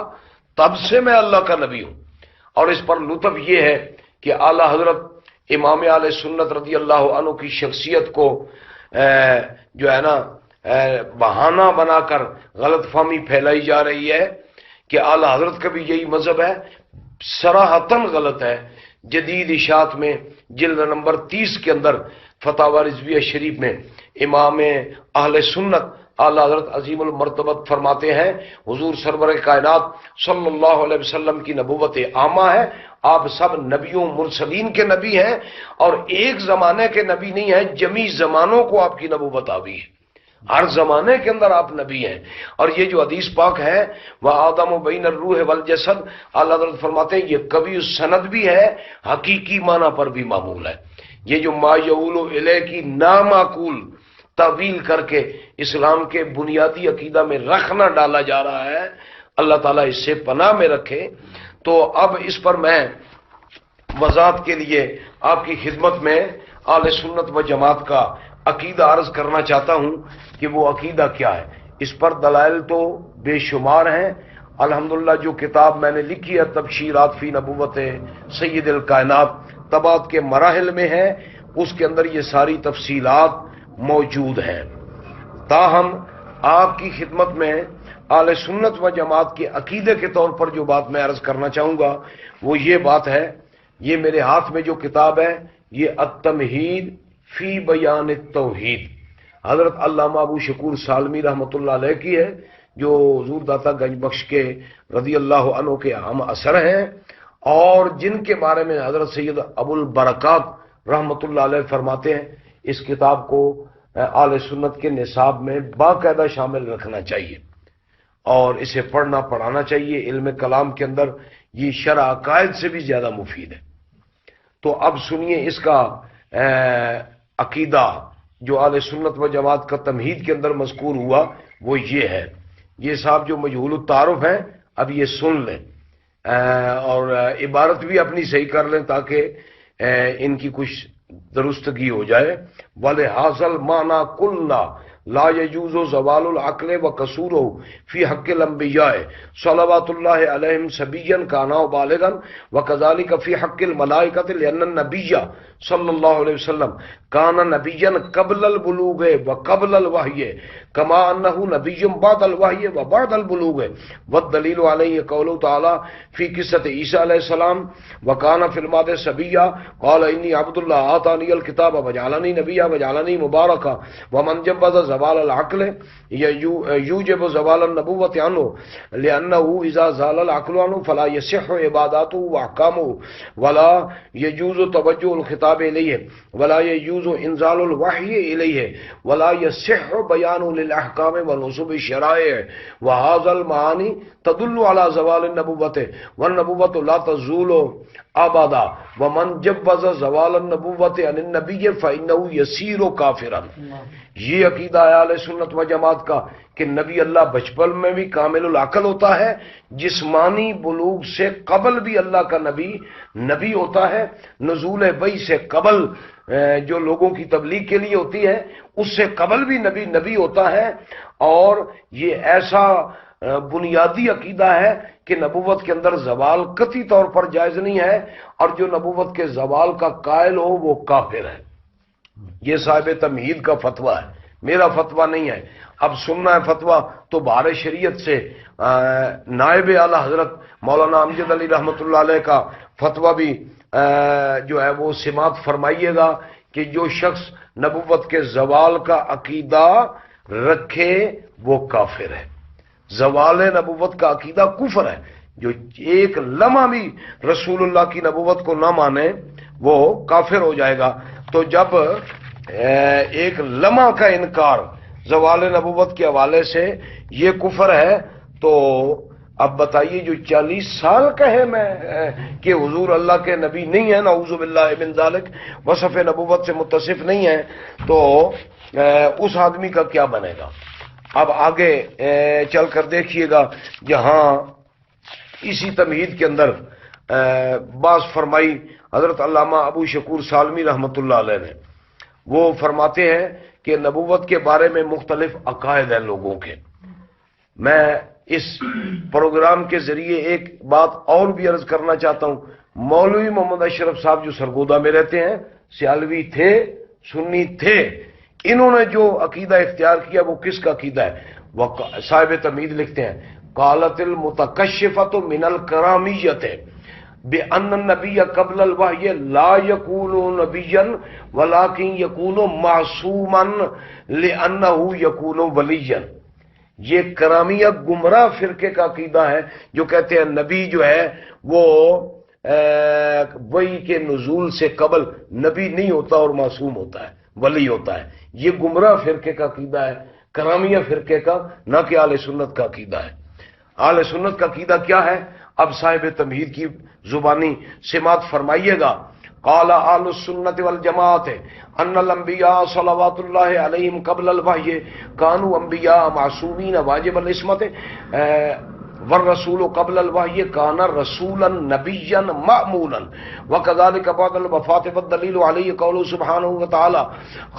تب سے میں اللہ کا نبی ہوں۔ اور اس پر لطف یہ ہے کہ اعلی حضرت امام اہل سنت رضی اللہ عنہ کی شخصیت کو جو ہے نا بہانہ بنا کر غلط فہمی پھیلائی جا رہی ہے کہ اعلی حضرت کا بھی یہی مذہب ہے، صراحتاً غلط ہے۔ جدید اشاعت میں جلد نمبر 30 کے اندر فتاوی رضویہ شریف میں امام اہل سنت اعلی حضرت عظیم المرتبت فرماتے ہیں حضور سرور کائنات صلی اللہ علیہ وسلم کی نبوت عامہ ہے، آپ سب نبیوں مرسلین کے نبی ہیں اور ایک زمانے کے نبی نہیں ہیں، جمیع زمانوں کو آپ کی نبوت آوی ہے، ہر زمانے کے اندر آپ نبی ہیں۔ اور یہ جو حدیث پاک ہے وہ آدم و بین الروح والجسد، اللہ حضرت فرماتے ہیں یہ کبھی سند بھی ہے، حقیقی معنی پر بھی معمول ہے۔ یہ جو ما یعول الیہ کی نامعقول تعویل کر کے اسلام کے بنیادی عقیدہ میں رکھنا ڈالا جا رہا ہے، اللہ تعالیٰ اس سے پناہ میں رکھے۔ تو اب اس پر میں وضاحت کے لیے آپ کی خدمت میں اہل سنت و جماعت کا عقیدہ عرض کرنا چاہتا ہوں کہ وہ عقیدہ کیا ہے۔ اس پر دلائل تو بے شمار ہیں، الحمدللہ جو کتاب میں نے لکھی ہے تبشیرات فی نبوت سید الکائنات طبعات کے مراحل میں ہے، اس کے اندر یہ ساری تفصیلات موجود ہیں۔ تاہم آپ کی خدمت میں اہل سنت و جماعت کے عقیدے کے طور پر جو بات میں عرض کرنا چاہوں گا وہ یہ بات ہے، یہ میرے ہاتھ میں جو کتاب ہے یہ التمہید فی بیان التوحید حضرت علامہ ابو شکور سالمی رحمۃ اللہ علیہ کی ہے، جو حضور داتا گنج بخش کے رضی اللہ عنہ کے ہم اثر ہیں اور جن کے بارے میں حضرت سید ابو البرکات رحمۃ اللہ علیہ فرماتے ہیں اس کتاب کو اہل سنت کے نصاب میں باقاعدہ شامل رکھنا چاہیے اور اسے پڑھنا پڑھانا چاہیے۔ علم کلام کے اندر یہ شرع عقائد سے بھی زیادہ مفید ہے۔ تو اب سنیے اس کا عقیدہ جو اہل سنت و جماعت کا تمہید کے اندر مذکور ہوا وہ یہ ہے۔ یہ صاحب جو مجہول التعارف ہیں اب یہ سن لیں اور عبارت بھی اپنی صحیح کر لیں تاکہ ان کی کچھ درستگی ہو جائے۔ وَلِحَاظَ الْمَعْنَى قُلْنَا لا يجوز زوال العقل وقصوره في حق الانبیاء صلوات اللہ علیہم صبیا کانا بالغا وكذلك في حق الملائکۃ لان النبی صلی اللہ علیہ وسلم کان نبیا قبل البلوغ وقبل الوحی کما انه نبی بعد الوحی وبعد البلوغ والدلیل علیہ قوله تعالی فی قصۃ عیسی علیہ السلام وکان فی الماضی صبیا قال انی عبد اللہ آتانی الکتاب وجعلنی نبیا وجعلنی مبارکا ومن جبز زوال العقل یوجب زوال النبوت عنه لأنه اذا زال العقل عنه فلا يصح عباداته واحکامه ولا يجوز توجه الخطاب الیہ ولا يجوز انزال الوحی الیہ ولا يصح بیان للاحکام ونصوص الشرائع وهذا المعانی تدل على زوال النبوت والنبوت لا تزول ابدا ومن جبز زوال النبوت عن النبی فانه يصير کافرا۔ یہ عقیدہ ہے اہل سنت و جماعت کا کہ نبی اللہ بچپن میں بھی کامل العقل ہوتا ہے، جسمانی بلوغ سے قبل بھی اللہ کا نبی ہوتا ہے، نزول وحی سے قبل جو لوگوں کی تبلیغ کے لیے ہوتی ہے اس سے قبل بھی نبی ہوتا ہے۔ اور یہ ایسا بنیادی عقیدہ ہے کہ نبوت کے اندر زوال قطعی طور پر جائز نہیں ہے اور جو نبوت کے زوال کا قائل ہو وہ کافر ہے۔ یہ صاحب تمہید کا فتویٰ ہے، میرا فتویٰ نہیں ہے۔ اب سننا ہے فتویٰ تو بہار شریعت سے نائب اعلیٰ حضرت مولانا امجد علی رحمۃ اللہ علیہ کا فتویٰ بھی جو ہے وہ سماعت فرمائیے گا کہ جو شخص نبوت کے زوال کا عقیدہ رکھے وہ کافر ہے۔ زوال نبوت کا عقیدہ کفر ہے، جو ایک لمحہ بھی رسول اللہ کی نبوت کو نہ مانے وہ کافر ہو جائے گا۔ تو جب ایک لمحہ کا انکار زوال نبوت کے حوالے سے یہ کفر ہے، تو اب بتائیے جو 40 سال کہے میں کہ حضور اللہ کے نبی نہیں ہے، نعوذ باللہ من ذالک، وصف نبوت سے متصف نہیں ہے، تو اس آدمی کا کیا بنے گا؟ اب آگے چل کر دیکھیے گا، جہاں اسی تمہید کے اندر بعض فرمائی حضرت علامہ ابو شکور سالمی رحمۃ اللہ علیہ نے، وہ فرماتے ہیں کہ نبوت کے بارے میں مختلف عقائد ہیں لوگوں کے۔ میں اس پروگرام کے ذریعے ایک بات اور بھی عرض کرنا چاہتا ہوں۔ مولوی محمد اشرف صاحب جو سرگودا میں رہتے ہیں، سیالوی تھے، سنی تھے، انہوں نے جو عقیدہ اختیار کیا وہ کس کا عقیدہ ہے؟ وہ صاحب تمہید لکھتے ہیں قالت المتکشفۃ من الکرامیۃ بأن النبی قبل الوحی لا یکون نبیا ولکن یکون معصوما لأنہ یکون ولیا۔ یہ کرامیہ گمراہ فرقے کا عقیدہ ہے جو کہتے ہیں نبی جو ہے وہ وحی کے نزول سے قبل نبی نہیں ہوتا اور معصوم ہوتا ہے، ولی ہوتا ہے۔ یہ گمراہ فرقے کا عقیدہ ہے، کرامیہ فرقے کا، نہ کہ اہل سنت کا عقیدہ ہے۔ اہل سنت کا عقیدہ کیا ہے؟ اب صاحب تمہید کی زبانی سماعت فرمائیے گا۔ قال اہل السنت والجماعت ان الانبیاء صلوات اللہ علیہم قبل الوحی کانوا انبیاء معصومین واجب العصمت والرسول قبل الوحی کان رسولا نبیا مأمونا وكذلك بعد الوفاة والدلیل علیہ قوله سبحانہ وتعالی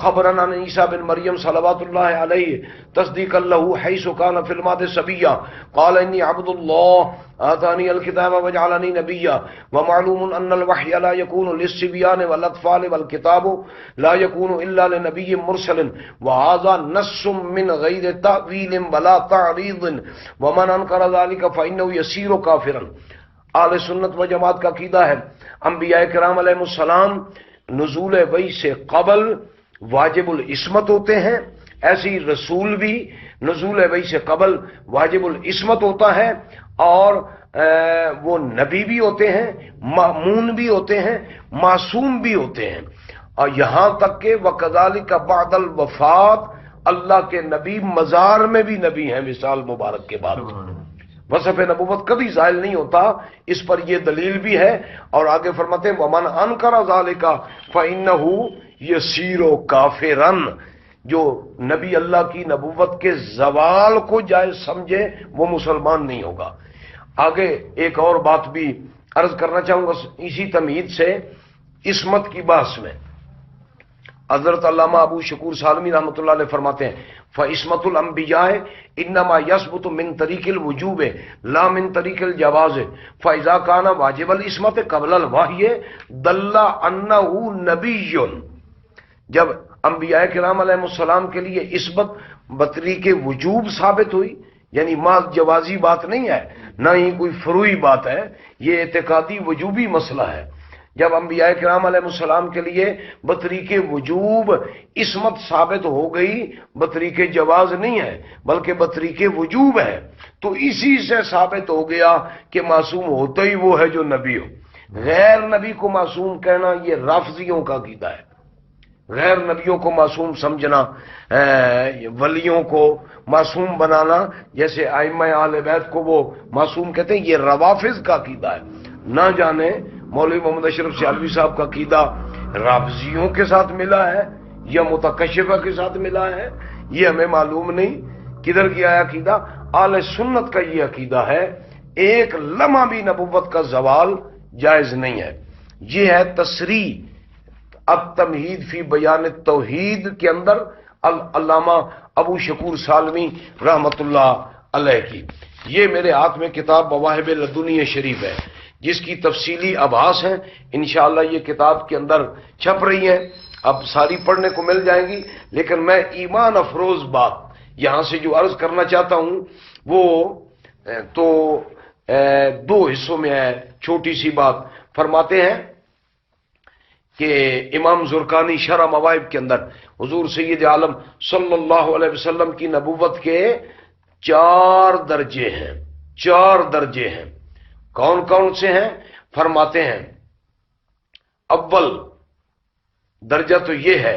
خبرا عن عیسیٰ بن مریم صلوات اللہ علیہ تصدیقا له حیث کان فی المہد صبیا قال انی عبد اللہ آتانی الکتاب وجعلنی نبیا ومعلوم ان الوحی لا يكون للصبیان والاطفال والکتاب لا يكون الا لنبی مرسل وهذا نص من غیر تأویل ولا تعریض ومن انکر ذلك فإنه يصير کافرا۔ اہل سنت و جماعت کا عقیدہ ہے انبیاء کرام علیہ السلام نزول وحی سے قبل واجب العصمت ہوتے ہیں، ایسی رسول بھی نزول وحی سے قبل واجب العصمت ہوتا ہے، اور وہ نبی بھی ہوتے ہیں، مأمون بھی ہوتے ہیں، معصوم بھی ہوتے ہیں، اور یہاں تک کہ وَكَذَلِكَ بَعْدَ الْوَفَاةِ اللہ کے نبی مزار میں بھی نبی ہیں وصال مبارک کے بعد۔ وصف نبوت کبھی زائل نہیں ہوتا، اس پر یہ دلیل بھی ہے۔ اور آگے فرماتے ہیں وَمَنْ أَنْكَرَ ذَلِكَ فَإِنَّهُ يَصِيرُ كَافِرًا۔ جو نبی اللہ کی نبوت کے زوال کو جائز سمجھے وہ مسلمان نہیں ہوگا۔ آگے ایک اور بات بھی عرض کرنا چاہوں گا اسی تمہید سے، عصمت کی بحث میں حضرت علامہ ابو شکور سالمی رحمۃ اللہ علیہ فرماتے ہیں فعصمت الانبیاء انما یثبت من طریق الوجوب لا من طریق الجواز فاذا کان واجب العصمت قبل الوحی دل انہ نبی۔ جب انبیاء کرام علیہ السلام کے لیے عصمت بطریق وجوب ثابت ہوئی، یعنی محض جوازی بات نہیں ہے، نہ ہی کوئی فروعی بات ہے، یہ اعتقادی وجوبی مسئلہ ہے۔ جب انبیاء کرام علیہ السلام کے لیے بطریق وجوب عصمت ثابت ہو گئی، بطریق جواز نہیں ہے بلکہ بطریق وجوب ہے، تو اسی سے ثابت ہو گیا کہ معصوم ہوتا ہی وہ ہے جو نبی ہو۔ غیر نبی کو معصوم کہنا یہ رافضیوں کا عقیدہ ہے۔ غیر نبیوں کو معصوم سمجھنا، ولیوں کو معصوم بنانا، جیسے ائمہ اہل بیت کو وہ معصوم کہتے ہیں، یہ روافض کا عقیدہ ہے۔ نہ جانے مولوی محمد اشرف سیالوی صاحب کا عقیدہ رافضیوں کے ساتھ ملا ہے یا متکشفہ کے ساتھ ملا ہے، یہ ہمیں معلوم نہیں کدھر کیا ہے عقیدہ۔ اہل سنت کا یہ عقیدہ ہے ایک لمحہ بھی نبوت کا زوال جائز نہیں ہے۔ یہ ہے تصریح التمہید فی بیان التوحید کے اندر علامہ ابو شکور سالمی رحمۃ اللہ علیہ کی۔ یہ میرے ہاتھ میں کتاب مواہب لدنی شریف ہے جس کی تفصیلی ابحاث ہیں، انشاءاللہ یہ کتاب کے اندر چھپ رہی ہیں، اب ساری پڑھنے کو مل جائیں گی، لیکن میں ایمان افروز بات یہاں سے جو عرض کرنا چاہتا ہوں وہ تو دو حصوں میں ہے۔ چھوٹی سی بات فرماتے ہیں کہ امام زرقانی شرح مواہب کے اندر حضور سید عالم صلی اللہ علیہ وسلم کی نبوت کے 4 درجے ہیں، 4 درجے ہیں۔ کون کون سے ہیں؟ فرماتے ہیں اول درجہ تو یہ ہے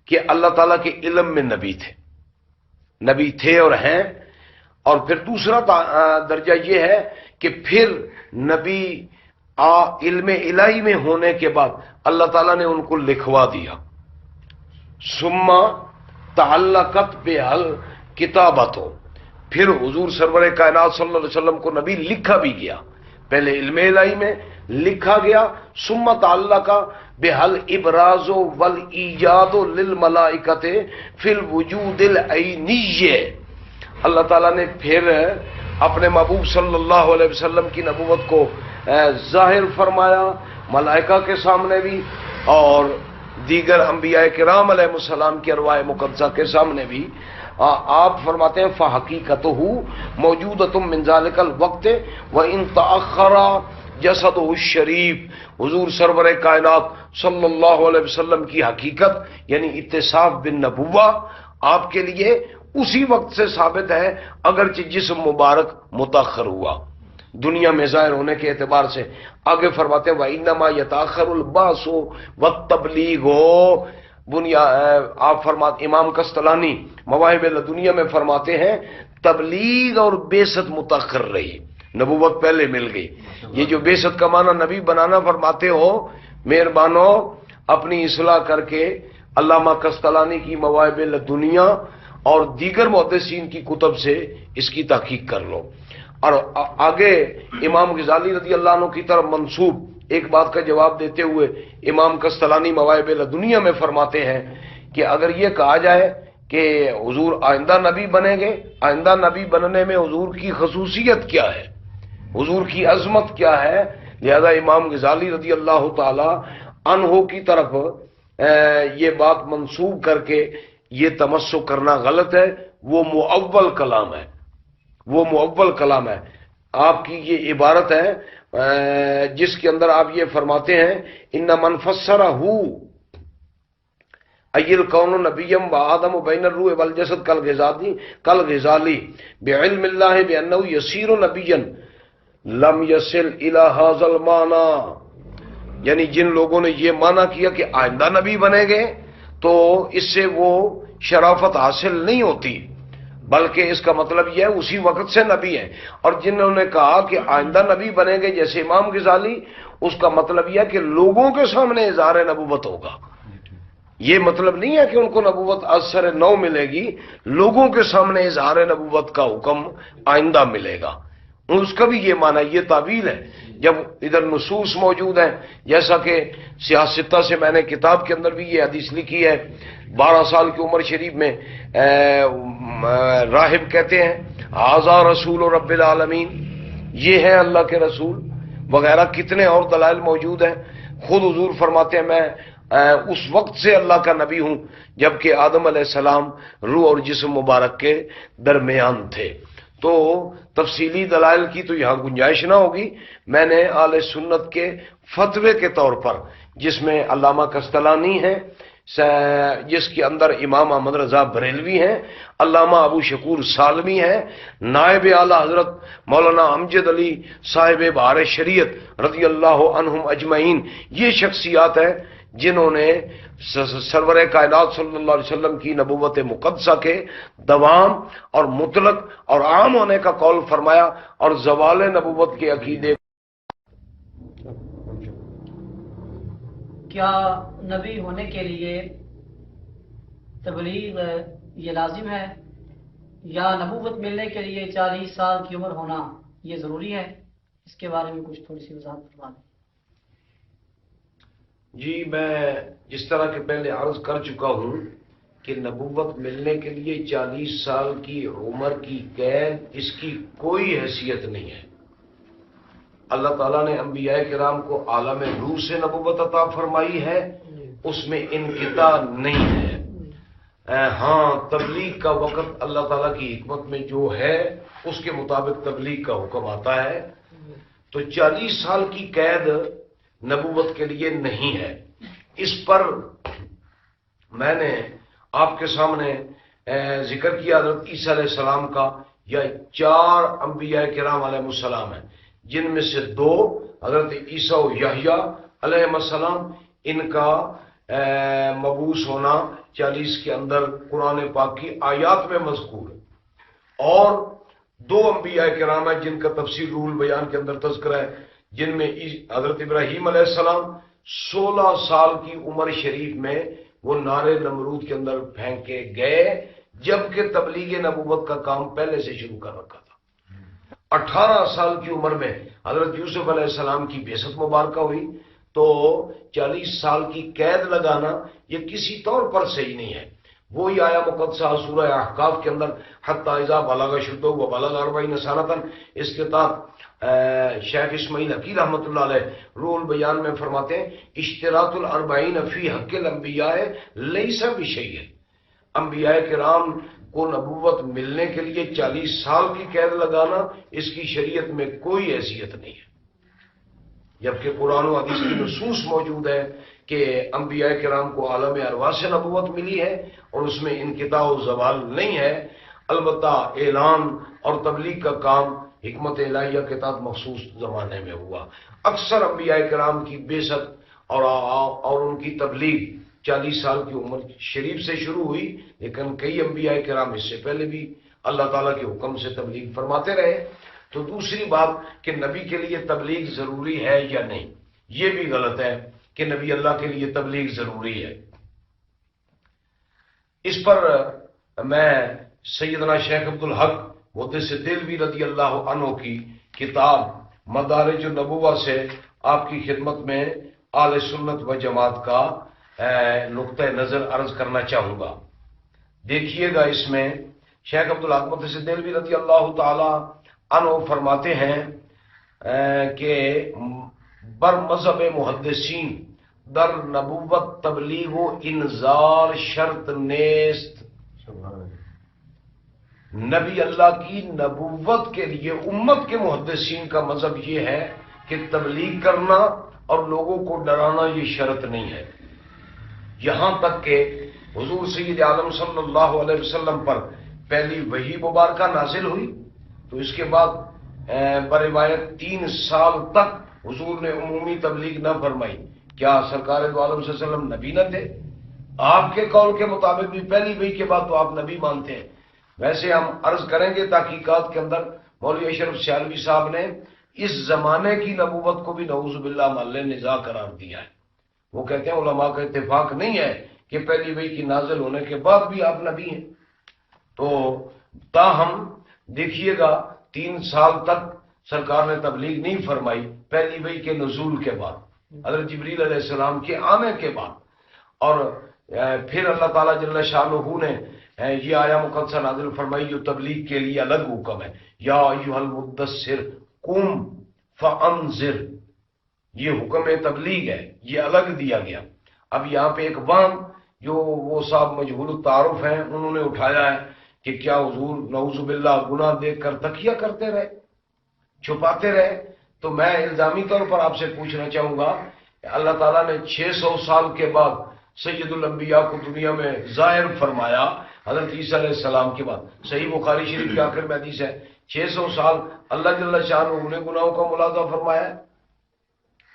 کہ اللہ تعالیٰ کے علم میں نبی تھے اور ہیں، اور پھر دوسرا درجہ یہ ہے کہ پھر نبی علم الہی میں ہونے کے بعد اللہ تعالیٰ نے ان کو لکھوا دیا. ثم تعلقت بہل کتابتوں، پھر حضور سرور کائنات صلی اللہ علیہ وسلم کو نبی لکھا بھی گیا، پہلے علم الہی میں لکھا گیا. ثم تعلق بہل ابراز والایجاد للملائکۃ فی الوجود العینی، اللہ تعالیٰ نے پھر اپنے محبوب صلی اللہ علیہ وسلم کی نبوت کو ظاہر فرمایا ملائکہ کے سامنے بھی اور دیگر انبیاء کرام علیہ السلام کی ارواح مقدسہ کے سامنے بھی. آپ فرماتے ہیں فحقیقتہ موجودۃ من ذلک الوقت وان تأخر جسدہ الشریف، حضور سرور کائنات صلی اللہ علیہ وسلم کی حقیقت یعنی اتصاف بالنبوہ آپ کے لیے اسی وقت سے ثابت ہے اگرچہ جسم مبارک متاخر ہوا دنیا میں ظاہر ہونے کے اعتبار سے. آگے فرماتے ہیں وَإِنَّمَا يَتَأَخَّرُ الْبَعْثُ وَالتَّبْلِيغُ، آپ فرماتے امام قسطلانی مواہب لدنیہ میں فرماتے ہیں تبلیغ اور بعثت متاخر رہی، نبوت پہلے مل گئی. یہ جو بعثت کا معنی نبی بنانا فرماتے ہو، مہربانو اپنی اصلاح کر کے علامہ قسطلانی کی مواہب لدنیہ اور دیگر محدثین کی کتب سے اس کی تحقیق کر لو. اور آگے امام غزالی رضی اللہ عنہ کی طرف منسوب ایک بات کا جواب دیتے ہوئے امام قسطلانی مواہب لدنیہ میں فرماتے ہیں کہ اگر یہ کہا جائے کہ حضور آئندہ نبی بنیں گے، آئندہ نبی بننے میں حضور کی خصوصیت کیا ہے، حضور کی عظمت کیا ہے، لہذا امام غزالی رضی اللہ تعالی عنہ کی طرف یہ بات منسوب کر کے یہ تمسک کرنا غلط ہے. وہ مؤول کلام ہے، وہ مؤول کلام ہے. آپ کی یہ عبارت ہے جس کے اندر آپ یہ فرماتے ہیں ان من فسرہ ایل کون نبیم و آدم بین الروح والجسد کل غزالی بعلم اللہ بانہ یسیر نبیا لم یصل الی ھذا المعنی، یعنی جن لوگوں نے یہ معنی کیا کہ آئندہ نبی بنیں گے تو اس سے وہ شرافت حاصل نہیں ہوتی، بلکہ اس کا مطلب یہ ہے اسی وقت سے نبی ہیں. اور جنہوں نے کہا کہ آئندہ نبی بنیں گے جیسے امام غزالی، اس کا مطلب یہ ہے کہ لوگوں کے سامنے اظہار نبوت ہوگا. یہ مطلب نہیں ہے کہ ان کو نبوت اثر نو ملے گی، لوگوں کے سامنے اظہار نبوت کا حکم آئندہ ملے گا. اس کا بھی یہ معنی، یہ تعویل ہے. جب ادھر نصوص موجود ہیں جیسا کہ سیاستہ سے میں نے کتاب کے اندر بھی یہ حدیث لکھی ہے، 12 سال کی عمر شریف میں راہب کہتے ہیں ھذا رسول رب العالمین، یہ ہے اللہ کے رسول وغیرہ، کتنے اور دلائل موجود ہیں. خود حضور فرماتے ہیں میں اس وقت سے اللہ کا نبی ہوں جبکہ آدم علیہ السلام روح اور جسم مبارک کے درمیان تھے. تو تفصیلی دلائل کی تو یہاں گنجائش نہ ہوگی. میں نے اہل سنت کے فتوے کے طور پر جس میں علامہ قسطلانی ہیں، جس کے اندر امام احمد رضا بریلوی ہیں، علامہ ابو شکور سالمی ہیں، نائب اعلیٰ حضرت مولانا امجد علی صاحب بہار شریعت رضی اللہ عنہم اجمعین، یہ شخصیات ہیں جنہوں نے سرور کائنات صلی اللہ علیہ وسلم کی نبوت مقدسہ کے دوام اور مطلق اور عام ہونے کا قول فرمایا اور زوال نبوت کے عقیدے.
کیا نبی ہونے کے لیے تبلیغ یہ لازم ہے یا نبوت ملنے کے لیے 40 سال کی عمر ہونا یہ ضروری ہے؟ اس کے بارے میں کچھ تھوڑی سی وضاحت فرما دیں.
جی میں جس طرح کہ پہلے عرض کر چکا ہوں کہ نبوت ملنے کے لیے 40 سال کی عمر کی قید اس کی کوئی حیثیت نہیں ہے. اللہ تعالیٰ نے انبیاء کرام کو عالم روح سے نبوت عطا فرمائی ہے، اس میں انقطاع نہیں ہے. ہاں تبلیغ کا وقت اللہ تعالیٰ کی حکمت میں جو ہے اس کے مطابق تبلیغ کا حکم آتا ہے. تو 40 سال کی قید نبوت کے لیے نہیں ہے. اس پر میں نے آپ کے سامنے ذکر کیا حضرت عیسیٰ علیہ السلام کا، یا 4 انبیاء کرام علیہ السلام ہیں جن میں سے 2 حضرت عیسیٰ و یحییٰ علیہ السلام، ان کا مبعوث ہونا 40 کے اندر قرآن پاک کی آیات میں مذکور ہے، اور 2 انبیاء کرام ہیں جن کا تفسیر روح البیان کے اندر تذکرہ ہے، جن میں حضرت ابراہیم علیہ السلام 16 سال کی عمر شریف میں وہ نارے نمرود کے اندر پھینکے گئے، جبکہ تبلیغ نبوت کا کام پہلے سے شروع کر رکھا تھا۔ 18 سال کی عمر میں حضرت یوسف علیہ السلام کی بعثت مبارکہ ہوئی، تو 40 سال کی قید لگانا یہ کسی طور پر صحیح نہیں ہے۔ وہی آیا مقدسہ سورہ احقاف کے اندر حتی اذا بلغ اشدہ وبلغ 40 سنۃ، اس کے تحت شیخ اسماعیل حقی رحمۃ اللہ علیہ روح البیان میں فرماتے ہیں اشتراط ال40 فی حق الانبیاء لیس بشیء، انبیاء کرام کو نبوت ملنے کے لیے 40 سال کی قید لگانا اس کی شریعت میں کوئی حیثیت نہیں ہے، جبکہ قرآن و حدیث کی نصوص موجود ہے کہ انبیاء کرام کو عالم ارواح سے نبوت ملی ہے اور اس میں انقطاع و زوال نہیں ہے، البتہ اعلان اور تبلیغ کا کام حکمت الہیہ کے تحت مخصوص زمانے میں ہوا۔ اکثر انبیاء کرام کی بعثت اور ان کی تبلیغ 40 سال کی عمر شریف سے شروع ہوئی، لیکن کئی انبیاء کرام اس سے پہلے بھی اللہ تعالیٰ کے حکم سے تبلیغ فرماتے رہے۔ تو دوسری بات کہ نبی کے لیے تبلیغ ضروری ہے یا نہیں، یہ بھی غلط ہے کہ نبی اللہ کے لیے تبلیغ ضروری ہے۔ اس پر میں سیدنا شیخ عبدالحق محدث دہلوی رضی اللہ عنہ کی کتاب مدارج النبوہ سے آپ کی خدمت میں اہل سنت و جماعت کا نقطہ نظر عرض کرنا چاہوں گا۔ دیکھیے گا، اس میں شیخ عبدالحق محدث دہلوی رضی اللہ تعالی عنہ فرماتے ہیں کہ بر مذہب محدثین در نبوت تبلیغ و انذار شرط نیست، نبی اللہ کی نبوت کے لیے امت کے محدثین کا مذہب یہ ہے کہ تبلیغ کرنا اور لوگوں کو ڈرانا یہ شرط نہیں ہے، یہاں تک کہ حضور سید عالم صلی اللہ علیہ وسلم پر پہلی وحی مبارکہ نازل ہوئی تو اس کے بعد بروایت 3 سال تک حضور نے عمومی تبلیغ نہ فرمائی۔ کیا سرکار دو عالم صلی اللہ علیہ وسلم نبی نہ تھے؟ آپ کے قول کے مطابق بھی پہلی وحی کے بعد تو آپ نبی مانتے ہیں۔ ویسے ہم عرض کریں گے تحقیقات کے اندر مولوی اشرف سیالوی صاحب نے اس زمانے کی نبوت کو بھی نعوذ باللہ محل نزاع قرار دیا ہے۔ وہ کہتے ہیں علماء کا اتفاق نہیں ہے کہ پہلی وحی کی نازل ہونے کے بعد بھی آپ نبی ہیں۔ تو تاہم دیکھیے گا 3 سال تک سرکار نے تبلیغ نہیں فرمائی، پہلی وحی کے نزول کے بعد، حضرت جبریل علیہ السلام کے آنے کے بعد، اور پھر اللہ تعالیٰ جل شانہ نے یہ آیا مقدسہ نازل فرمائی جو تبلیغ کے لیے الگ حکم ہے، یا ایھا المدثر قم فانذر، یہ حکم تبلیغ ہے، یہ الگ دیا گیا۔ اب یہاں پہ ایک بام جو وہ صاحب مجہول التعارف ہیں انہوں نے اٹھایا ہے کہ کیا حضور نعوذ باللہ گناہ دیکھ کر تکیہ کرتے رہے، چھپاتے رہے؟ تو میں الزامی طور پر آپ سے پوچھنا چاہوں گا کہ اللہ تعالیٰ نے 600 سال کے بعد سید الانبیاء کو دنیا میں ظاہر فرمایا، حضرت عیسیٰ علیہ السلام کے بعد، صحیح بخاری شریف کے آخر میں حدیث ہے 600 سال اللہ جل شانہ نے گناہوں کا ملاحظہ فرمایا ہے،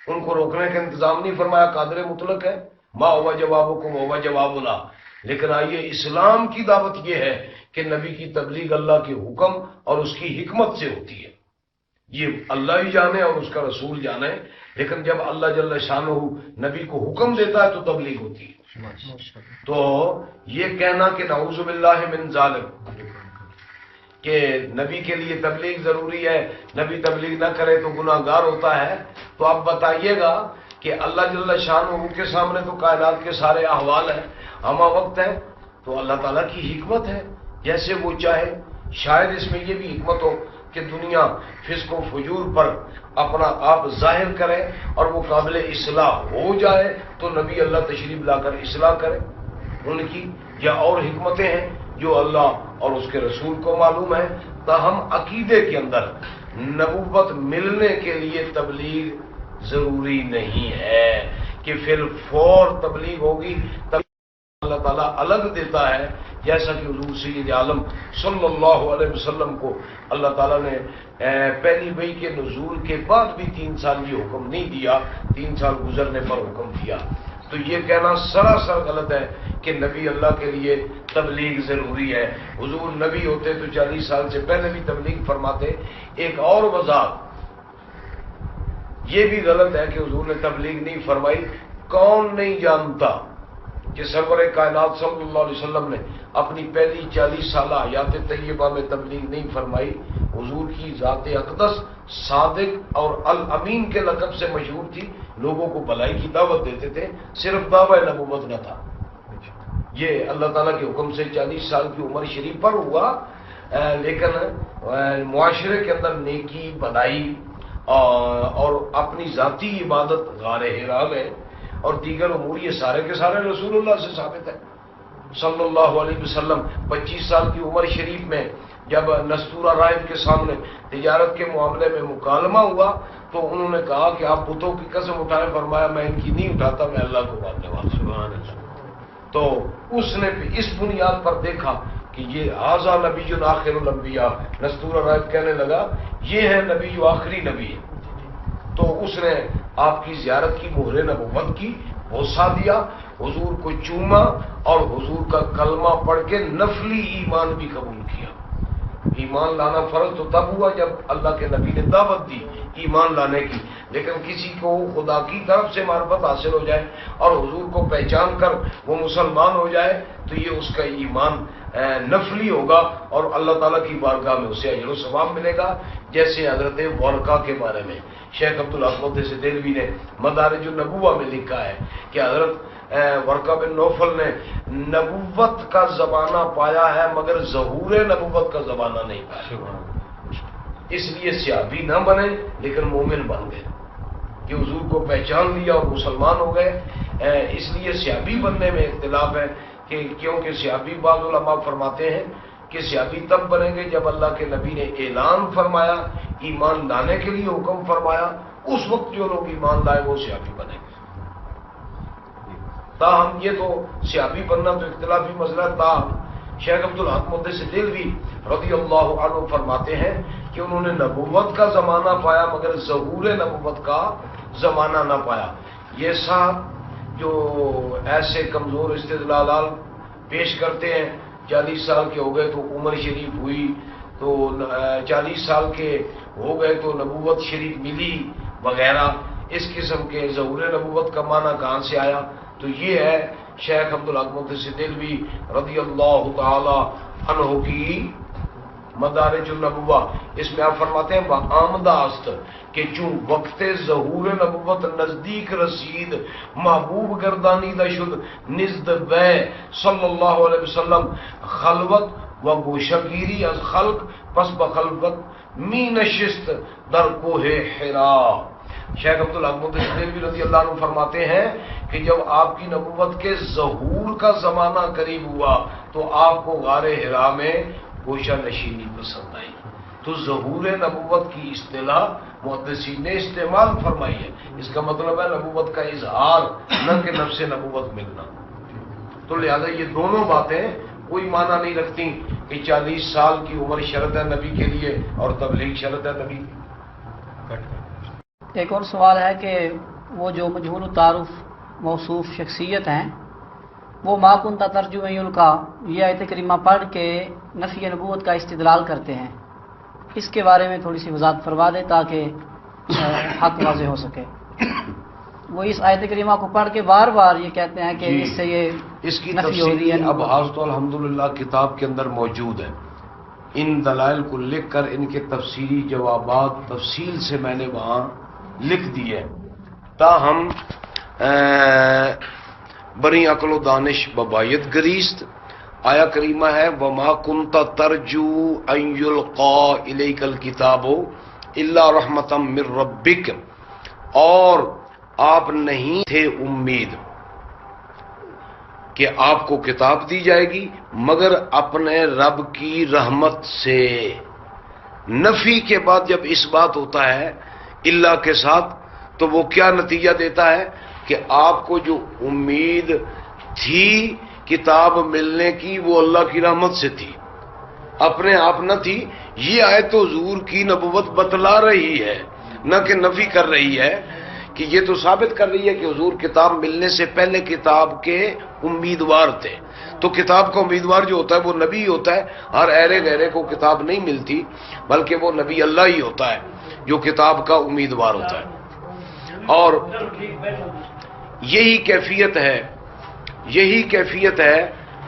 ان کو روکنے کا انتظام نہیں فرمایا، قادر مطلق ہے، ما ہوا جوابکم ہوا جوابنا۔ لیکن آئیے اسلام کی دعوت یہ ہے کہ نبی کی تبلیغ اللہ کے حکم اور اس کی حکمت سے ہوتی ہے، یہ اللہ ہی جانے اور اس کا رسول جانے، لیکن جب اللہ جل شانہ نبی کو حکم دیتا ہے تو تبلیغ ہوتی ہے۔ تو یہ کہنا کہ نعوذ باللہ من ظالم کہ نبی کے لیے تبلیغ ضروری ہے، نبی تبلیغ نہ کرے تو گناہ گار ہوتا ہے، تو آپ بتائیے گا کہ اللہ جل شانہ کے سامنے تو کائنات کے سارے احوال ہیں، ہمہ وقت ہے، تو اللہ تعالیٰ کی حکمت ہے جیسے وہ چاہے۔ شاید اس میں یہ بھی حکمت ہو کہ دنیا فسق و فجور پر اپنا آپ ظاہر کرے اور وہ قابل اصلاح ہو جائے تو نبی اللہ تشریف لا کر اصلاح کرے ان کی، یا اور حکمتیں ہیں جو اللہ اور اس کے رسول کو معلوم ہے۔ تاہم عقیدے کے اندر نبوت ملنے کے لیے تبلیغ ضروری نہیں ہے کہ پھر فور تبلیغ ہوگی، تب اللہ تعالیٰ الگ دیتا ہے جیسا کہ حضور سید عالم صلی اللہ علیہ وسلم کو اللہ تعالیٰ نے پہلی وحی کے نزول کے بعد بھی 3 سال یہ حکم نہیں دیا، 3 سال گزرنے پر حکم دیا. تو یہ کہنا سراسر غلط ہے کہ نبی اللہ کے لیے تبلیغ ضروری ہے. حضور نبی ہوتے تو 40 سال سے پہلے بھی تبلیغ فرماتے. ایک اور وضاحت یہ بھی غلط ہے کہ حضور نے تبلیغ نہیں فرمائی. کون نہیں جانتا کہ سرور کائنات صلی اللہ علیہ وسلم نے اپنی پہلی 40 سالہ حیات طیبہ میں تبلیغ نہیں فرمائی. حضور کی ذات اقدس صادق اور الامین کے لقب سے مشہور تھی. لوگوں کو بھلائی کی دعوت دیتے تھے، صرف دعوی نبوت نہ تھا. یہ اللہ تعالیٰ کے حکم سے 40 سال کی عمر شریف پر ہوا، لیکن معاشرے کے اندر نیکی، بھلائی اور اپنی ذاتی عبادت غار حرا میں اور دیگر امور یہ سارے کے سارے رسول اللہ سے ثابت ہے صلی اللہ علیہ وسلم. 25 سال کی عمر شریف میں جب نستورہ راہب کے سامنے تجارت کے معاملے میں مکالمہ ہوا تو انہوں نے کہا کہ آپ بتوں کی قسم اٹھائیں. فرمایا میں ان کی نہیں اٹھاتا، میں اللہ کو ماننے والا. سبحان اللہ. تو اس نے بھی اس بنیاد پر دیکھا کہ یہ ھذا نبی آخر الانبیاء. نستورہ راہب کہنے لگا یہ ہے نبی جو آخری نبی ہے. تو اس نے آپ کی زیارت کی، مہر نبوت کی بوسہ دیا، حضور کو چوما اور حضور کا کلمہ پڑھ کے نفلی ایمان بھی قبول کیا. ایمان لانا فرض تو تب ہوا جب اللہ کے نبی نے دعوت دی ایمان لانے کی. لیکن کسی کو خدا کی طرف سے معرفت حاصل ہو جائے اور حضور کو پہچان کر وہ مسلمان ہو جائے تو یہ اس کا ایمان نفلی ہوگا اور اللہ تعالیٰ کی بارگاہ میں اسے اجر و ثواب ملے گا. جیسے حضرت ورقہ کے بارے میں شیخ عبدالحق محدث دہلوی نے مدارج النبوہ میں لکھا ہے کہ حضرت ورقہ بن نوفل نے نبوت کا زمانہ پایا ہے مگر ظہور نبوت کا زمانہ نہیں پایا. اس لیے صحابی نہ بنے لیکن مومن بن گئے کہ حضور کو پہچان لیا اور مسلمان ہو گئے. اس لیے صحابی بننے میں اختلاف ہے کہ کیونکہ صحابی بعض علماء فرماتے ہیں کہ صحابی تب بنیں گے جب اللہ کے نبی نے اعلان فرمایا، ایمان لانے کے لیے حکم فرمایا، اس وقت جو لوگ ایمان لائے وہ صحابی بنیں گے. تاہم یہ تو صحابی بننا تو اختلافی مسئلہ ہے. تاہم شیخ عبدالحق محدث دہلوی رضی اللہ عنہ فرماتے ہیں کہ انہوں نے نبوت کا زمانہ پایا مگر ظہور نبوت کا زمانہ نہ پایا. یہ صاحب جو ایسے کمزور استدلالات پیش کرتے ہیں 40 سال کے ہو گئے تو عمر شریف ہوئی، تو 40 سال کے ہو گئے تو نبوت شریف ملی وغیرہ، اس قسم کے ظہور نبوت کا معنی کہاں سے آیا؟ تو یہ ہے شیخ عبدالحق محدث دہلوی رضی اللہ تعالی عنہ کی مدارج النبوہ. اس میں آپ فرماتے ہیں آمدہ است کہ چون وقت ظہور نبوت نزدیک رسید محبوب گردانیدہ شد نزد وے صلی اللہ علیہ وسلم خلوت و گوشگیری از خلق پس بخلوت می نشست در کوہ حرا. شیخ عبدالحق محدث دہلوی رضی اللہ عنہ فرماتے ہیں کہ جب آپ کی نبوت کے ظہور کا زمانہ قریب ہوا تو آپ کو غار حرا میں گوشہ نشینی پسند آئی. تو ظہور نبوت کی اصطلاح محدثین نے استعمال فرمائی ہے. اس کا مطلب ہے نبوت کا اظہار، نہ کہ نفس نبوت ملنا. تو لہذا یہ دونوں باتیں کوئی معنی نہیں رکھتی کہ 40 سال کی عمر شرط ہے نبی کے لیے اور تبلیغ شرط ہے نبی.
ایک اور سوال ہے کہ وہ جو مجہول التعارف موصوف شخصیت ہیں وہ ما کنت ترجو ان یلقا یہ آیت کریمہ پڑھ کے نفی نبوت کا استدلال کرتے ہیں. اس کے بارے میں تھوڑی سی وضاحت فرما دیں تاکہ حق واضح ہو سکے. وہ اس آیت کریمہ کو پڑھ کے بار بار یہ کہتے ہیں کہ اس سے یہ
اس کی
نفی ہو رہی ہے.
اب آج تو الحمدللہ کتاب کے اندر موجود ہے. ان دلائل کو لکھ کر ان کے تفصیلی جوابات تفصیل سے میں نے وہاں لکھ دیے. تاہم بری عقل و دانش ببایت گریست آیا کریمہ ہے وما کنت ترجو ان یلقا الیک الکتاب الا رحمتا من ربک، اور آپ نہیں تھے امید کہ آپ کو کتاب دی جائے گی مگر اپنے رب کی رحمت سے. نفی کے بعد جب اس بات ہوتا ہے اللہ کے ساتھ تو وہ کیا نتیجہ دیتا ہے کہ آپ کو جو امید تھی کتاب ملنے کی وہ اللہ کی رحمت سے تھی، اپنے آپ نہ تھی۔ یہ آیت تو حضور کی نبوت بتلا رہی ہے، نہ کہ نفی کر رہی ہے، کہ یہ تو ثابت کر رہی ہے کہ حضور کتاب ملنے سے پہلے کتاب کے امیدوار تھے۔ تو کتاب کا امیدوار جو ہوتا ہے وہ نبی ہوتا ہے، ہر ایرے گہرے کو کتاب نہیں ملتی، بلکہ وہ نبی اللہ ہی ہوتا ہے جو کتاب کا امیدوار ہوتا ہے۔ اور یہی کیفیت ہے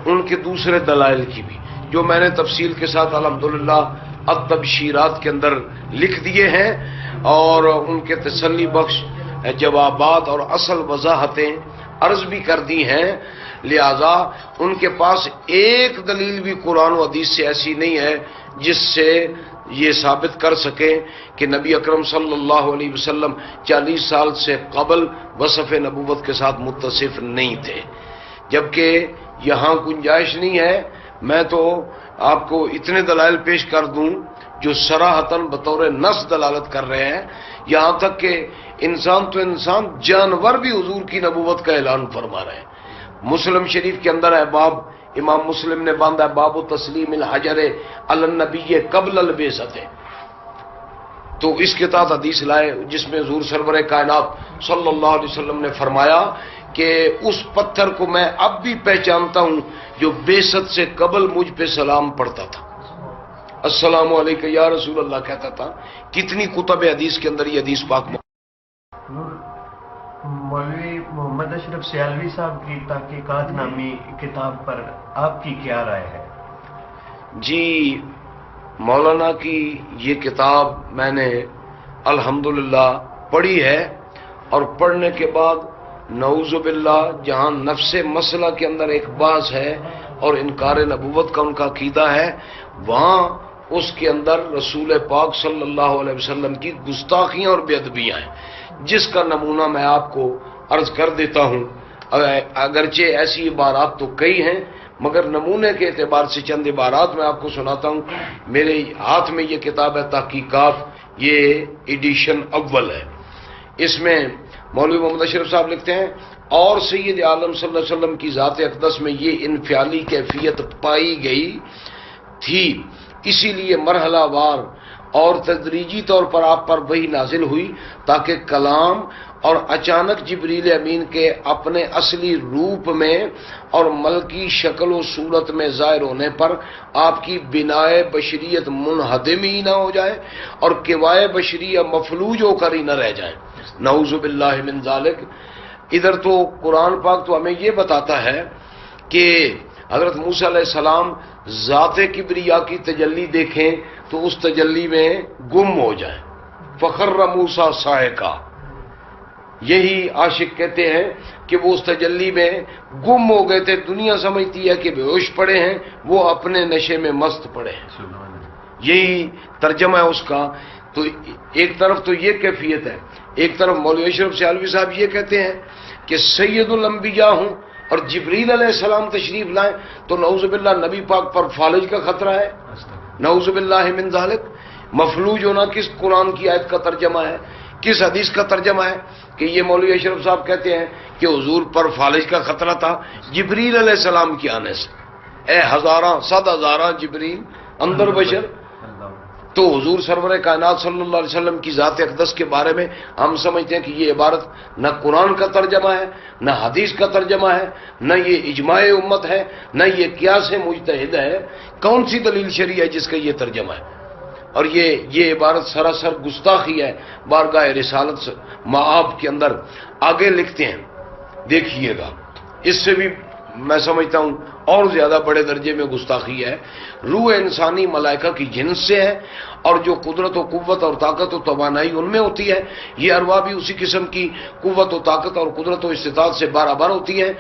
ان کے دوسرے دلائل کی بھی، جو میں نے تفصیل کے ساتھ الحمدللہ التبشیرات کے اندر لکھ دیے ہیں، اور ان کے تسلی بخش جوابات اور اصل وضاحتیں عرض بھی کر دی ہیں۔ لہذا ان کے پاس ایک دلیل بھی قرآن و حدیث سے ایسی نہیں ہے جس سے یہ ثابت کر سکیں کہ نبی اکرم صلی اللہ علیہ وسلم 40 سال سے قبل وصف نبوت کے ساتھ متصف نہیں تھے، جبکہ یہاں گنجائش نہیں ہے۔ میں تو آپ کو اتنے دلائل پیش کر دوں جو صراحتاً بطور نص دلالت کر رہے ہیں، یہاں تک کہ انسان تو انسان، جانور بھی حضور کی نبوت کا اعلان فرما رہے ہیں۔ مسلم شریف کے اندر ہے باب، امام مسلم نے باندھا ہے باب تسلیم الحجر علی النبی قبل البعثۃ، تو اس کے تحت حدیث لائے جس میں حضور سرور کائنات صلی اللہ علیہ وسلم نے فرمایا کہ اس پتھر کو میں اب بھی پہچانتا ہوں جو بعثت سے قبل مجھ پہ سلام پڑھتا تھا، السلام علیکم یا رسول اللہ کہتا تھا۔ کتنی کتب حدیث کے اندر یہ حدیث پاک
مولوی محمد اشرف سیالوی صاحب کی تحقیقات نامی کتاب پر آپ کی کیا رائے ہے؟
جی، مولانا کی یہ کتاب میں نے الحمدللہ پڑھی ہے، اور پڑھنے کے بعد نعوذ باللہ جہاں نفس مسئلہ کے اندر ایک باز ہے اور انکار نبوت کا ان کا عقیدہ ہے، وہاں اس کے اندر رسول پاک صلی اللہ علیہ وسلم کی گستاخیاں اور بے ادبیاں ہیں، جس کا نمونہ میں آپ کو عرض کر دیتا ہوں۔ اگرچہ ایسی عبارات تو کئی ہیں، مگر نمونے کے اعتبار سے چند عبارات میں آپ کو سناتا ہوں۔ میرے ہاتھ میں یہ کتاب ہے تحقیقات، یہ ایڈیشن اول ہے۔ اس میں مولوی محمد اشرف صاحب لکھتے ہیں، اور سید عالم صلی اللہ علیہ وسلم کی ذات اقدس میں یہ انفعالی کیفیت پائی گئی تھی، اسی لیے مرحلہ وار اور تدریجی طور پر آپ پر وحی نازل ہوئی، تاکہ کلام اور اچانک جبریل امین کے اپنے اصلی روپ میں اور ملکی شکل و صورت میں ظاہر ہونے پر آپ کی بنائے بشریت منہدم ہی نہ ہو جائے اور کوائے بشریہ مفلوج ہو کر ہی نہ رہ جائیں، نعوذ باللہ من ذالک۔ ادھر تو قرآن پاک تو ہمیں یہ بتاتا ہے کہ حضرت موسیٰ علیہ السلام ذات کبریا کی تجلی دیکھیں تو اس تجلی میں گم ہو جائیں، فخر موسیٰ صاعقہ۔ یہی عاشق کہتے ہیں کہ وہ اس تجلی میں گم ہو گئے تھے، دنیا سمجھتی ہے کہ بے ہوش پڑے ہیں، وہ اپنے نشے میں مست پڑے ہیں، یہی ترجمہ ہے اس کا۔ تو ایک طرف تو یہ کیفیت ہے، ایک طرف مولوی اشرف سیالوی صاحب یہ کہتے ہیں کہ سید الانبیاء ہوں اور جبریل علیہ السلام تشریف لائیں تو نعوذ باللہ نبی پاک پر فالج کا خطرہ ہے، نعوذ باللہ من ذالک۔ مفلوج ہونا کس قرآن کی آیت کا ترجمہ ہے، کس حدیث کا ترجمہ ہے کہ یہ مولوی اشرف صاحب کہتے ہیں کہ حضور پر فالج کا خطرہ تھا جبریل علیہ السلام کے آنے سے؟ اے ہزاراں صد ہزاراں جبریل اندر بشر۔ تو حضور سرور کائنات صلی اللہ علیہ وسلم کی ذات اقدس کے بارے میں ہم سمجھتے ہیں کہ یہ عبارت نہ قرآن کا ترجمہ ہے، نہ حدیث کا ترجمہ ہے، نہ یہ اجماع امت ہے، نہ یہ قیاس مجتہد ہے۔ کون سی دلیل شرعی ہے جس کا یہ ترجمہ ہے؟ اور یہ عبارت سراسر گستاخی ہے بارگاہ رسالت معاب کے اندر۔ آگے لکھتے ہیں، دیکھیے گا، اس سے بھی میں سمجھتا ہوں اور زیادہ بڑے درجے میں گستاخی ہے۔ روح انسانی ملائکہ کی جنس سے ہے، اور جو قدرت و قوت اور طاقت و توانائی ان میں ہوتی ہے، یہ ارواح بھی اسی قسم کی قوت و طاقت اور قدرت و استطاعت سے برابر ہوتی ہیں،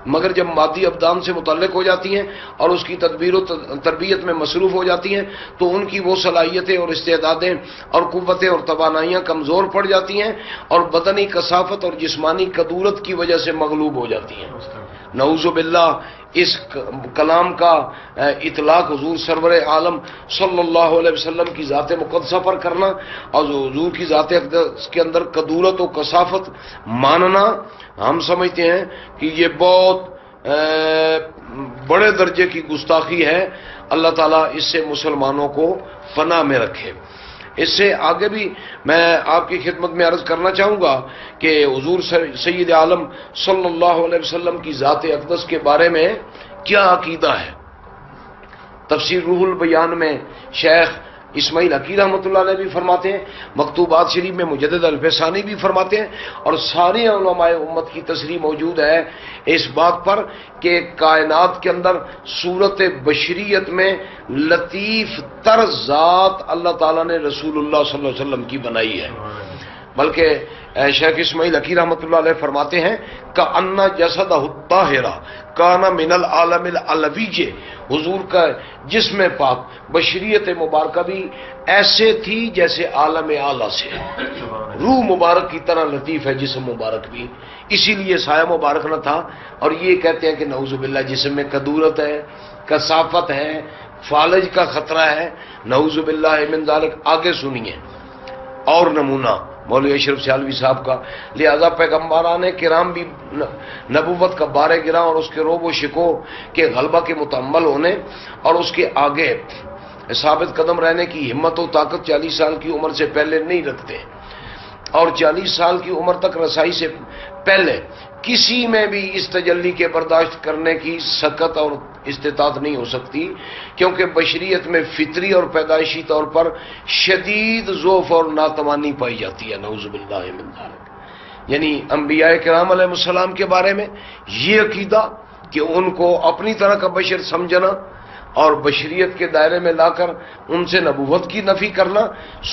مگر جب مادی ابدان سے متعلق ہو جاتی ہیں اور اس کی تدبیر و تربیت میں مصروف ہو جاتی ہیں تو ان کی وہ صلاحیتیں اور استعدادیں اور قوتیں اور توانائیاں کمزور پڑ جاتی ہیں اور بدنی کثافت اور جسمانی کدورت کی وجہ سے مغلوب ہو جاتی ہیں۔ نعوذ باللہ اس کلام کا اطلاق حضور سرور عالم صلی اللہ علیہ وسلم کی ذات مقدسہ پر کرنا اور حضور کی ذات اقدس کے اندر کدورت و کثافت ماننا، ہم سمجھتے ہیں کہ یہ بہت بڑے درجے کی گستاخی ہے. اللہ تعالیٰ اس سے مسلمانوں کو پناہ میں رکھے. اس سے آگے بھی میں آپ کی خدمت میں عرض کرنا چاہوں گا کہ حضور سید عالم صلی اللہ علیہ وسلم کی ذات اقدس کے بارے میں کیا عقیدہ ہے. تفسیر روح البیان میں شیخ اسماعیل حقی رحمۃ اللہ علیہ بھی فرماتے ہیں، مکتوبات شریف میں مجدد الفسانی بھی فرماتے ہیں، اور سارے علماء امت کی تصریح موجود ہے اس بات پر کہ کائنات کے اندر صورت بشریت میں لطیف تر ذات اللہ تعالیٰ نے رسول اللہ صلی اللہ علیہ وسلم کی بنائی ہے. بلکہ شیخ اسماعیل حقی رحمۃ اللہ علیہ فرماتے ہیں کأن جسدہ الطاہرہ کان من العالم العلوی، حضور کا جسم پاک بشریت مبارکہ بھی ایسے تھی جیسے عالم اعلیٰ سے، روح مبارک کی طرح لطیف ہے جسم مبارک بھی، اسی لیے سایہ مبارک نہ تھا. اور یہ کہتے ہیں کہ نعوذ باللہ جسم میں کدورت ہے، کثافت ہے، فالج کا خطرہ ہے، نعوذ باللہ من ذالک. آگے سنیے اور نمونہ مولوی اشرف سیالوی صاحب کا. لہذا پیغمبران کرام بھی نبوت کا بارے گرا اور اس کے روب و شکو کے غلبہ کے متحمل ہونے اور اس کے آگے ثابت قدم رہنے کی ہمت و طاقت 40 سال کی عمر سے پہلے نہیں رکھتے، اور 40 سال کی عمر تک رسائی سے پہلے کسی میں بھی اس تجلی کے برداشت کرنے کی سکت اور استطاعت نہیں ہو سکتی، کیونکہ بشریت میں فطری اور پیدائشی طور پر شدید ضعف اور ناتوانی پائی جاتی ہے. نعوذ باللہ من ذالک. یعنی انبیاء کرام علیہ السلام کے بارے میں یہ عقیدہ کہ ان کو اپنی طرح کا بشر سمجھنا اور بشریت کے دائرے میں لا کر ان سے نبوت کی نفی کرنا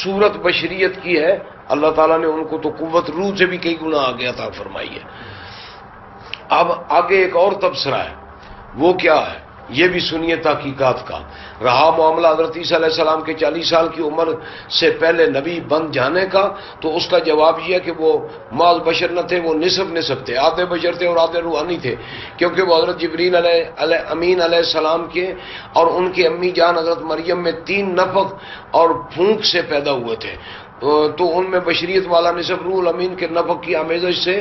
صورت بشریت کی ہے. اللہ تعالیٰ نے ان کو تو قوت روح سے بھی کئی گنا آگے عطا فرمائی ہے. اب آگے ایک اور تبصرہ ہے، وہ کیا ہے یہ بھی سنیے تحقیقات کا. رہا معاملہ حضرت عیسیٰ علیہ السلام کے 40 سال کی عمر سے پہلے نبی بن جانے کا، تو اس کا جواب یہ ہے کہ وہ ماض بشر نہ تھے، وہ نصف تھے، آدھے بشر تھے اور آدھے روحانی تھے، کیونکہ وہ حضرت جبریل امین علیہ السلام کے اور ان کی امی جان حضرت مریم میں 3 نفخ اور پھونک سے پیدا ہوئے تھے. تو ان میں بشریت والا نصف روح الامین کے نفخ کی آمیزش سے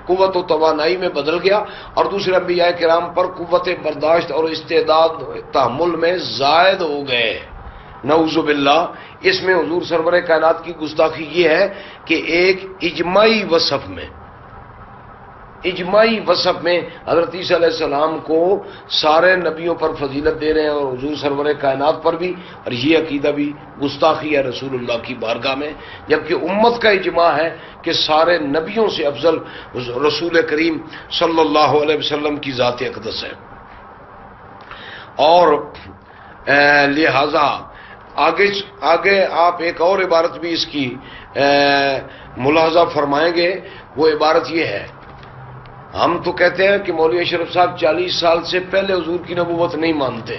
قوت و توانائی میں بدل گیا، اور دوسرے انبیاء کرام پر قوت برداشت اور استعداد تحمل میں زائد ہو گئے. نعوذ باللہ. اس میں حضور سرور کائنات کی گستاخی یہ ہے کہ ایک اجماعی وصف میں حضرت عیسیٰ علیہ السلام کو سارے نبیوں پر فضیلت دے رہے ہیں اور حضور سرور کائنات پر بھی، اور یہ عقیدہ بھی گستاخی ہے رسول اللہ کی بارگاہ میں، جبکہ امت کا اجماع ہے کہ سارے نبیوں سے افضل رسول کریم صلی اللہ علیہ وسلم کی ذات اقدس ہے. اور لہذا آگے آپ ایک اور عبارت بھی اس کی ملاحظہ فرمائیں گے. وہ عبارت یہ ہے، ہم تو کہتے ہیں کہ مولوی اشرف صاحب 40 سال سے پہلے حضور کی نبوت نہیں مانتے،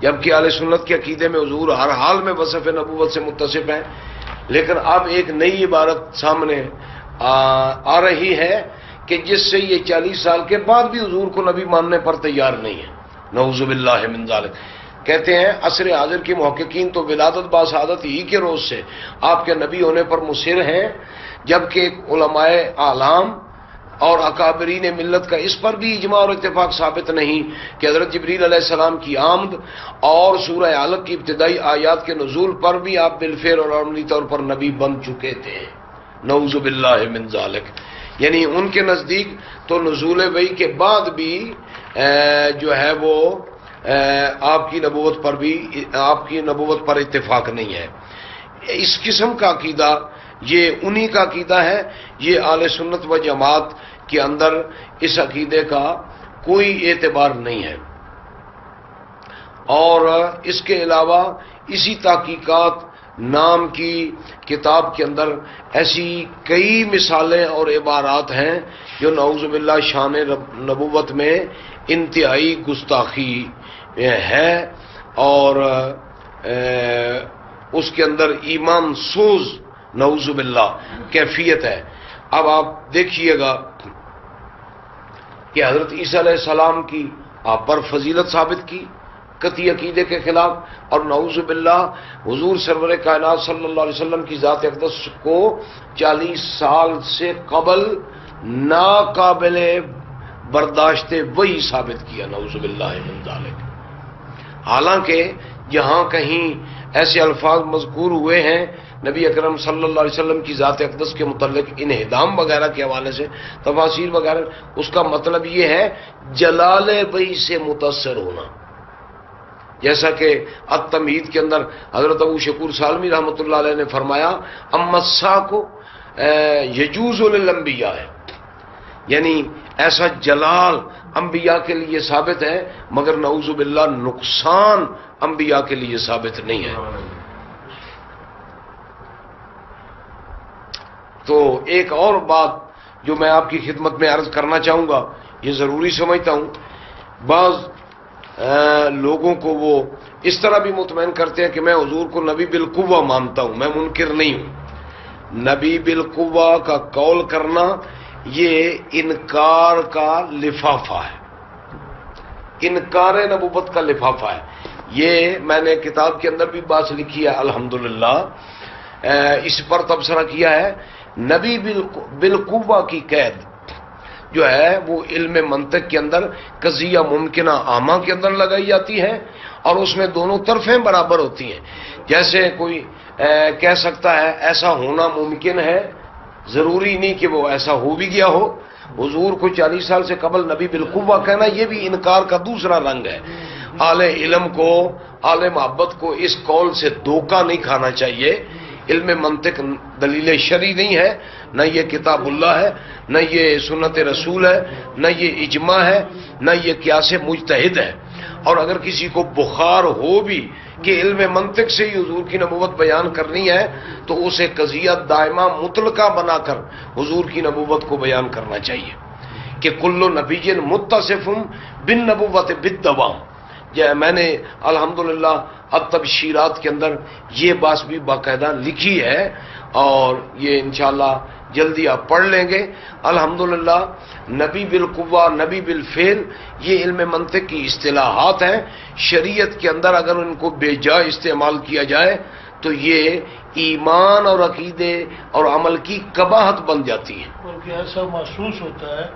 جبکہ اہل سنت کے عقیدے میں حضور ہر حال میں وصف نبوت سے متصف ہیں. لیکن اب ایک نئی عبارت سامنے آ رہی ہے کہ جس سے یہ 40 سال کے بعد بھی حضور کو نبی ماننے پر تیار نہیں ہے. نعوذ باللہ من ذالک. کہتے ہیں عصر حاضر کے محققین تو ولادت باسعادت ہی کے روز سے آپ کے نبی ہونے پر مصر ہیں، جبکہ علماء اعلام اور اکابرین ملت کا اس پر بھی اجماع اور اتفاق ثابت نہیں کہ حضرت جبریل علیہ السلام کی آمد اور سورہ علق کی ابتدائی آیات کے نزول پر بھی آپ بالفعل اور عملی طور پر نبی بن چکے تھے. نعوذ باللہ من ذالک. یعنی ان کے نزدیک تو نزول وحی کے بعد بھی جو ہے وہ آپ کی نبوت پر اتفاق نہیں ہے. اس قسم کا عقیدہ یہ انہی کا عقیدہ ہے. یہ اہل سنت و جماعت کے اندر اس عقیدے کا کوئی اعتبار نہیں ہے. اور اس کے علاوہ اسی تحقیقات نام کی کتاب کے اندر ایسی کئی مثالیں اور عبارات ہیں جو نعوذ باللہ شان نبوت میں انتہائی گستاخی ہے اور اس کے اندر ایمان سوز نعوذ باللہ کیفیت ہے. اب آپ دیکھیے گا کہ حضرت عیسیٰ علیہ السلام کی آپ پر فضیلت ثابت کی قطعی عقیدے کے خلاف، اور نعوذ باللہ حضور سرور کائنات صلی اللہ علیہ وسلم کی ذات اقدس کو 40 سال سے قبل ناقابل برداشت وہی ثابت کیا، نعوذ باللہ من ذالک۔ حالانکہ جہاں کہیں ایسے الفاظ مذکور ہوئے ہیں نبی اکرم صلی اللہ علیہ وسلم کی ذات اقدس کے متعلق انہدام وغیرہ کے حوالے سے تفاسیر وغیرہ، اس کا مطلب یہ ہے جلال وحی سے متاثر ہونا، جیسا کہ التمہید کے اندر حضرت ابو شکور سالمی رحمۃ اللہ علیہ نے فرمایا اما الساق یجوز للانبیاء ہے، یعنی ایسا جلال انبیاء کے لیے ثابت ہے مگر نعوذ باللہ نقصان انبیاء کے لیے ثابت نہیں ہے۔ تو ایک اور بات جو میں آپ کی خدمت میں عرض کرنا چاہوں گا، یہ ضروری سمجھتا ہوں، بعض لوگوں کو وہ اس طرح بھی مطمئن کرتے ہیں کہ میں حضور کو نبی بالقوہ مانتا ہوں، میں منکر نہیں ہوں۔ نبی بالقوہ کا قول کرنا یہ انکار کا لفافہ ہے، انکار نبوت کا لفافہ ہے۔ یہ میں نے کتاب کے اندر بھی بات لکھی ہے الحمدللہ، اس پر تبصرہ کیا ہے۔ نبی بالقوہ کی قید جو ہے وہ علم منطق کے اندر قضیہ ممکنہ عامہ کے اندر لگائی جاتی ہے اور اس میں دونوں طرفیں برابر ہوتی ہیں۔ جیسے کوئی کہہ سکتا ہے ایسا ہونا ممکن ہے، ضروری نہیں کہ وہ ایسا ہو بھی گیا ہو۔ حضور کو 40 سال سے قبل نبی بالقوہ کہنا یہ بھی انکار کا دوسرا رنگ ہے۔ اہل علم کو، اہل محبت کو اس قول سے دھوکہ نہیں کھانا چاہیے۔ علم منطق دلیل شرعی نہیں ہے، نہ یہ کتاب اللہ ہے، نہ یہ سنت رسول ہے، نہ یہ اجماع ہے، نہ یہ قیاس مجتہد ہے۔ اور اگر کسی کو بخار ہو بھی کہ علم منطق سے ہی حضور کی نبوت بیان کرنی ہے تو اسے قضیہ دائمہ مطلقہ بنا کر حضور کی نبوت کو بیان کرنا چاہیے کہ کل نبی متصف بالنبوت بالدوام۔ میں نے الحمدللہ التبشیرات کے اندر یہ بات بھی باقاعدہ لکھی ہے اور یہ انشاءاللہ جلدی آپ پڑھ لیں گے۔ الحمدللہ نبی بالقوہ، نبی بالفعل، یہ علم منطق کی اصطلاحات ہیں۔ شریعت کے اندر اگر ان کو بے جا استعمال کیا جائے تو یہ ایمان اور عقیدے اور عمل کی قباحت بن جاتی ہے۔
بلکہ ایسا محسوس ہوتا ہے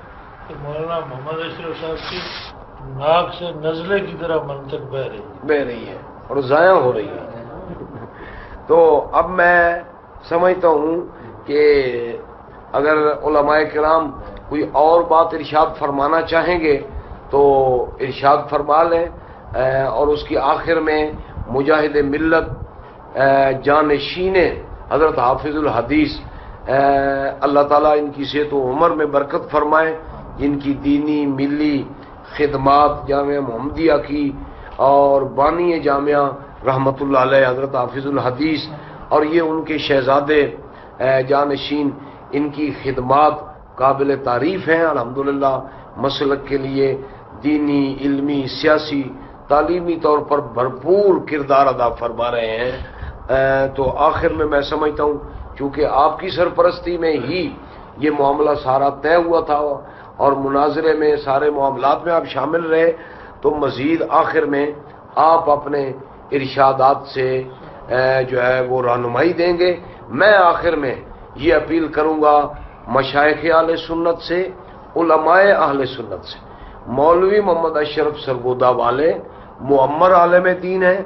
کہ مولانا محمد اشرف صاحب کی ناک سے نزلے کی طرح منطق بہ رہی ہے
اور ضائع ہو رہی ہے۔ تو اب میں سمجھتا ہوں کہ اگر علماء کرام کوئی اور بات ارشاد فرمانا چاہیں گے تو ارشاد فرما لیں، اور اس کی آخر میں مجاہد ملت جانشین حضرت حافظ الحدیث اللہ تعالیٰ ان کی صحت و عمر میں برکت فرمائے، جن کی دینی ملی خدمات جامعہ محمدیہ کی اور بانی جامعہ رحمت اللہ علیہ حضرت حافظ الحدیث اور یہ ان کے شہزادے جانشین، ان کی خدمات قابل تعریف ہیں۔ الحمدللہ مسلک کے لیے دینی، علمی، سیاسی، تعلیمی طور پر بھرپور کردار ادا فرما رہے ہیں۔ تو آخر میں سمجھتا ہوں چونکہ آپ کی سرپرستی میں ہی یہ معاملہ سارا طے ہوا تھا اور مناظرے میں سارے معاملات میں آپ شامل رہے، تو مزید آخر میں آپ اپنے ارشادات سے جو ہے وہ رہنمائی دیں گے۔ میں آخر میں یہ اپیل کروں گا مشائخ اہل سنت سے، علماء اہل سنت سے، مولوی محمد اشرف سرگودا والے معمر عالم دین ہیں،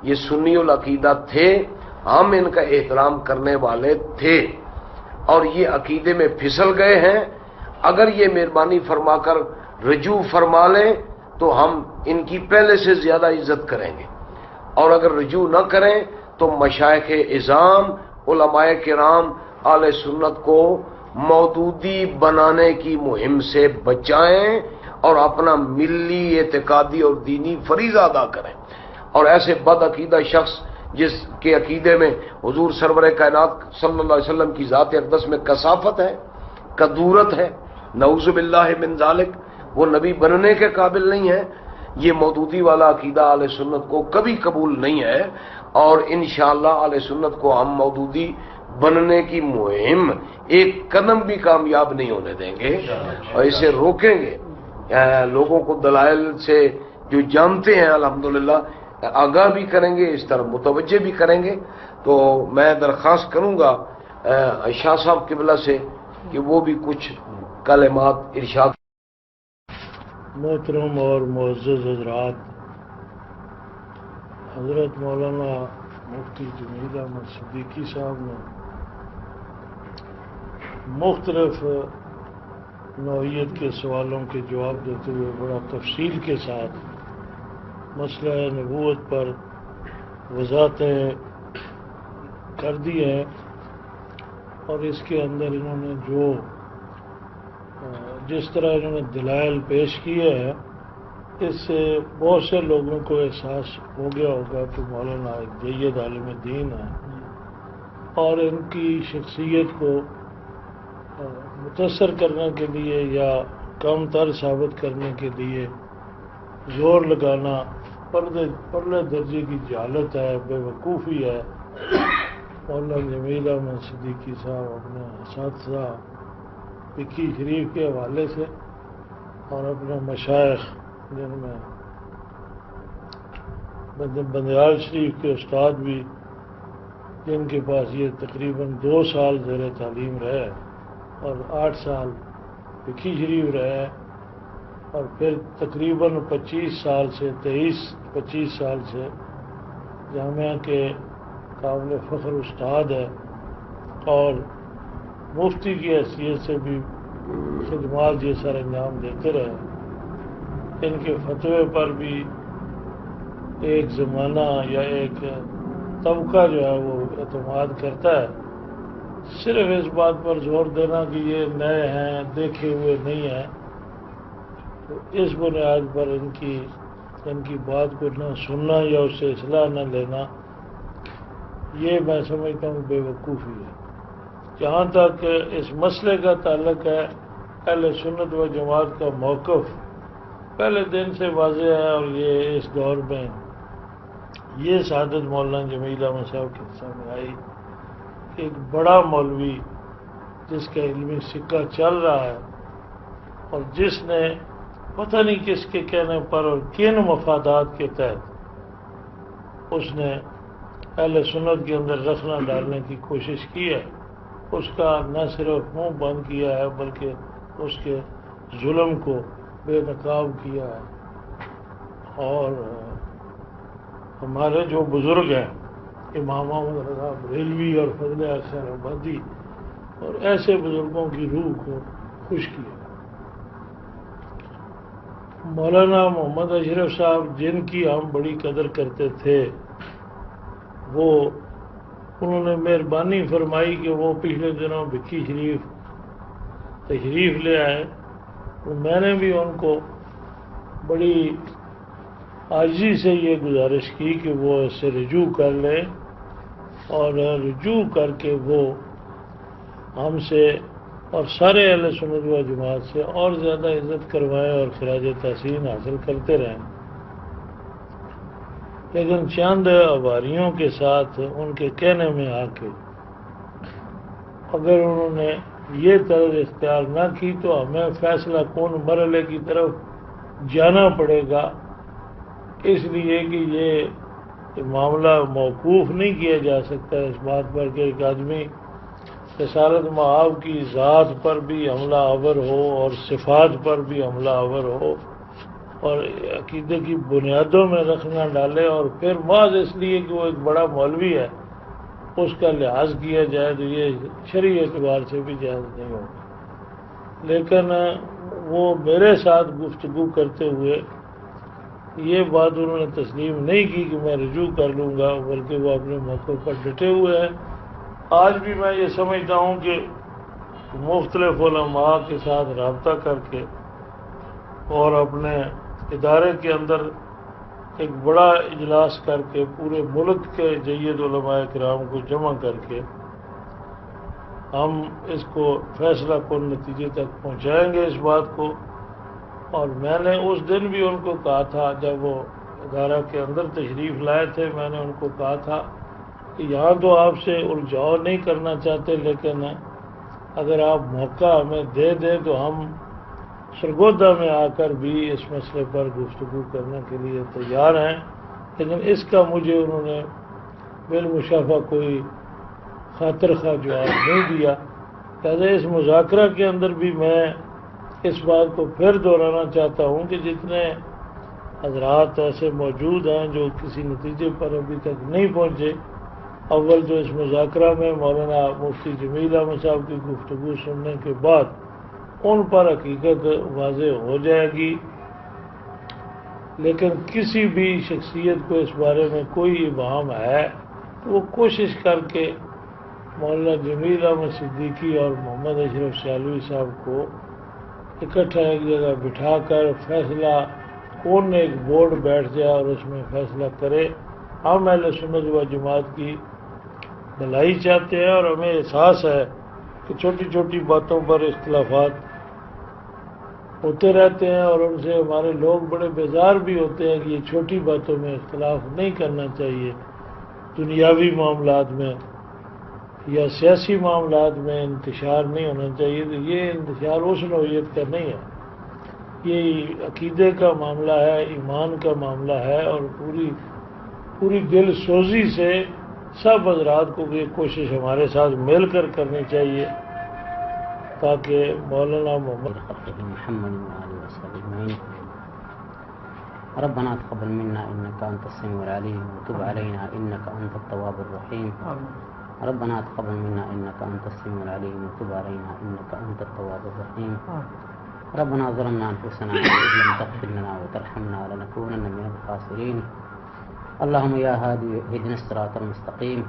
یہ سنی العقیدہ تھے، ہم ان کا احترام کرنے والے تھے اور یہ عقیدے میں پھسل گئے ہیں۔ اگر یہ مہربانی فرما کر رجوع فرما لیں تو ہم ان کی پہلے سے زیادہ عزت کریں گے، اور اگر رجوع نہ کریں تو مشائخ اعظام، علماء کرام اہل سنت کو مودودی بنانے کی مہم سے بچائیں اور اپنا ملی، اعتقادی اور دینی فریضہ ادا کریں۔ اور ایسے بد عقیدہ شخص جس کے عقیدے میں حضور سرور کائنات صلی اللہ علیہ وسلم کی ذات اقدس میں کثافت ہے، کدورت ہے، نعوذ باللہ من ذالک، وہ نبی بننے کے قابل نہیں ہے، یہ مودودی والا عقیدہ اہل سنت کو کبھی قبول نہیں ہے، اور انشاءاللہ اہل سنت کو ہم مودودی بننے کی مہم ایک قدم بھی کامیاب نہیں ہونے دیں گے اور اسے روکیں گے۔ لوگوں کو دلائل سے جو جانتے ہیں الحمدللہ آگاہ بھی کریں گے، اس طرح متوجہ بھی کریں گے۔ تو میں درخواست کروں گا شاہ صاحب قبلہ سے کہ وہ بھی کچھ کلمات ارشاد
محترم اور معزز حضرات، حضرت مولانا مفتی جمیل احمد صدیقی صاحب نے مختلف نوعیت کے سوالوں کے جواب دیتے ہوئے بڑا تفصیل کے ساتھ مسئلہ نبوت پر وضاحتیں کر دی ہیں، اور اس کے اندر انہوں نے جس طرح انہوں نے دلائل پیش کیے ہیں، اس سے بہت سے لوگوں کو احساس ہو گیا ہوگا کہ مولانا ایک جید عالم دین ہے، اور ان کی شخصیت کو متاثر کرنے کے لیے یا کم تر ثابت کرنے کے لیے زور لگانا پرلے درجے کی جہالت ہے، بے وقوفی ہے۔ مولانا جمیل احمد صدیقی صاحب اپنے اساتذہ فقی شریف کے حوالے سے اور اپنے مشائخ جن میں بندیال شریف کے استاد بھی، جن کے پاس یہ تقریباً 2 سال زیر تعلیم رہے اور 8 سال فقی شریف رہے، اور پھر تقریباً 25 سال سے 25 سال سے جامعہ کے قابل فخر استاد ہے، اور مفتی کی حیثیت سے بھی خدمات یہ سر انجام دیتے رہے۔ ان کے فتوے پر بھی ایک زمانہ یا ایک طبقہ جو ہے وہ اعتماد کرتا ہے۔ صرف اس بات پر زور دینا کہ یہ نئے ہیں، دیکھے ہوئے نہیں ہیں، تو اس بنیاد پر ان کی بات کو نہ سننا یا اس سے اصلاح نہ لینا، یہ میں سمجھتا ہوں بے وقوفی ہے۔ جہاں تک اس مسئلے کا تعلق ہے، اہل سنت و جماعت کا موقف پہلے دن سے واضح ہے، اور یہ اس دور میں یہ سعادت مولانا جمیل احمد صاحب کے سامنے آئی کہ ایک بڑا مولوی جس کا علمی سکہ چل رہا ہے، اور جس نے پتہ نہیں کس کے کہنے پر اور کن مفادات کے تحت اس نے اہل سنت کے اندر رخنہ ڈالنے کی کوشش کی ہے، اس کا نہ صرف منہ بند کیا ہے بلکہ اس کے ظلم کو بے نقاب کیا ہے۔ اور ہمارے جو بزرگ ہیں، امام محمد رضا بریلوی اور فضل احسان آبادی اور ایسے بزرگوں کی روح کو خوش کیا۔ مولانا محمد اشرف صاحب جن کی ہم بڑی قدر کرتے تھے، انہوں نے مہربانی فرمائی کہ وہ پچھلے دنوں بھکی شریف تشریف لے آئے، تو میں نے بھی ان کو بڑی عاجزی سے یہ گزارش کی کہ وہ اس سے رجوع کر لیں، اور رجوع کر کے وہ ہم سے اور سارے اہل سنت و جماعت سے اور زیادہ عزت کروائیں اور خراج تحسین حاصل کرتے رہیں۔ لیکن چند آواریوں کے ساتھ ان کے کہنے میں آ کے اگر انہوں نے یہ طرز اختیار نہ کی تو ہمیں فیصلہ کن مرحلے کی طرف جانا پڑے گا، اس لیے کہ یہ معاملہ موقوف نہیں کیا جا سکتا اس بات پر کہ ایک آدمی رسالت مآب کی ذات پر بھی حملہ آور ہو اور صفات پر بھی حملہ آور ہو اور عقیدے کی بنیادوں میں رکھنا ڈالے، اور پھر محض اس لیے کہ وہ ایک بڑا مولوی ہے اس کا لحاظ کیا جائے تو یہ شرعی اعتبار سے بھی جائز نہیں ہوگا۔ لیکن وہ میرے ساتھ گفتگو کرتے ہوئے یہ بات انہوں نے تسلیم نہیں کی کہ میں رجوع کر لوں گا، بلکہ وہ اپنے موقع پر ڈٹے ہوئے ہیں۔ آج بھی میں یہ سمجھتا ہوں کہ مختلف علماء کے ساتھ رابطہ کر کے اور اپنے ادارے کے اندر ایک بڑا اجلاس کر کے پورے ملک کے جید علماء کرام کو جمع کر کے ہم اس کو فیصلہ کن نتیجے تک پہنچائیں گے اس بات کو۔ اور میں نے اس دن بھی ان کو کہا تھا، جب وہ ادارہ کے اندر تشریف لائے تھے، میں نے ان کو کہا تھا کہ یہاں تو آپ سے الجھاؤ نہیں کرنا چاہتے، لیکن اگر آپ موقع ہمیں دے دیں تو ہم سرگودا میں آ کر بھی اس مسئلے پر گفتگو کرنے کے لیے تیار ہیں۔ لیکن اس کا مجھے انہوں نے بالمشافہ کوئی خاطر خواہ جواب نہیں دیا، لہذا اس مذاکرہ کے اندر بھی میں اس بات کو پھر دہرانا چاہتا ہوں کہ جتنے حضرات ایسے موجود ہیں جو کسی نتیجے پر ابھی تک نہیں پہنچے، اول جو اس مذاکرہ میں مولانا مفتی جمیل احمد صاحب کی گفتگو سننے کے بعد ان پر حقیقت واضح ہو جائے گی، لیکن کسی بھی شخصیت کو اس بارے میں کوئی ابہام ہے تو وہ کوشش کر کے مولانا جمیل احمد صدیقی اور محمد اشرف سیالوی صاحب کو اکٹھا ایک جگہ بٹھا کر فیصلہ کون ایک بورڈ بیٹھ جائے اور اس میں فیصلہ کرے۔ ہم اہل سنت و جماعت کی بھلائی چاہتے ہیں اور ہمیں احساس ہے کہ چھوٹی چھوٹی باتوں پر اختلافات ہوتے رہتے ہیں اور ان سے ہمارے لوگ بڑے بیزار بھی ہوتے ہیں کہ یہ چھوٹی باتوں میں اختلاف نہیں کرنا چاہیے، دنیاوی معاملات میں یا سیاسی معاملات میں انتشار نہیں ہونا چاہیے۔ تو یہ انتشار اس نوعیت کا نہیں ہے، یہ عقیدے کا معاملہ ہے، ایمان کا معاملہ ہے، اور پوری دل سوزی سے سب حضرات کو یہ کوشش ہمارے ساتھ مل کر کرنی چاہیے تاکہ مولانا محمد
محمد وآله وصحبه أجمعين. ربنا تقبل منا إنك أنت السميع العليم وتب علينا إنك أنت التواب الرحيم. ربنا تقبل منا إنك أنت السميع العليم وتب علينا إنك أنت التواب الرحيم. ربنا ظلمنا أنفسنا وإن لم تغفر لنا وترحمنا لنكونن من الخاسرين. اللهم يا هادي اهدنا الصراط المستقيم.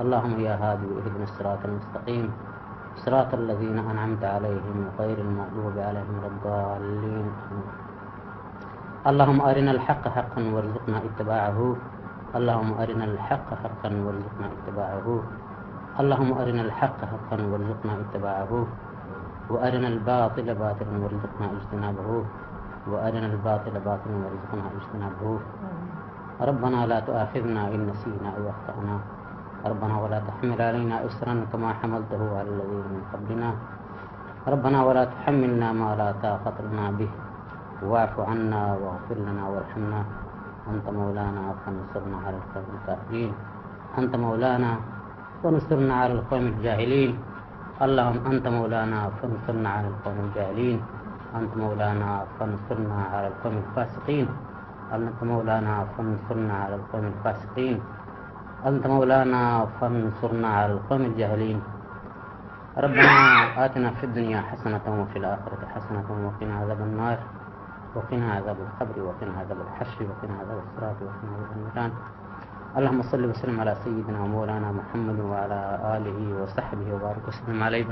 اللهم يا هادي اهدنا الصراط المستقيم صراط الذين أنعمت عليهم غير المغضوب عليهم ولا الضالين. اللهم أرنا الحق حقا وارزقنا اتباعه. اللهم أرنا الحق حقا وارزقنا اتباعه. اللهم أرنا الحق حقا وارزقنا اتباعه وأرنا الباطل باطلا وارزقنا اجتنابه وأرنا الباطل باطلا وارزقنا اجتنابه. ربنا لا تؤاخذنا إن نسينا أو أخطأنا. ربنا ولا تحمل علينا إصرا كما حملته على الذين من قبلنا. ربنا ولا تحملنا ما لا طاقة لنا به واعف عنا واغفر لنا وارحمنا. أنت مولانا فانصرنا على القوم الكافرين. أنت مولانا فانصرنا على القوم الجاهلين. اللهم أنت مولانا فانصرنا على القوم الجاهلين. أنت مولانا فانصرنا على القوم الفاسقين. أنت مولانا فانصرنا على القوم الفاسقين. أنت مولانا فانصرنا على القوم الجاهلين. ربنا آتنا في الدنيا حسنة وفي الآخرة حسنة وقنا عذاب النار وقنا عذاب القبر وقنا عذاب الحشر وقنا عذاب الصراط وقنا عذاب الميزان. اللهم صل وسلم على سيدنا ومولانا محمد وعلى آله وصحبه وبارك وسلم عليه.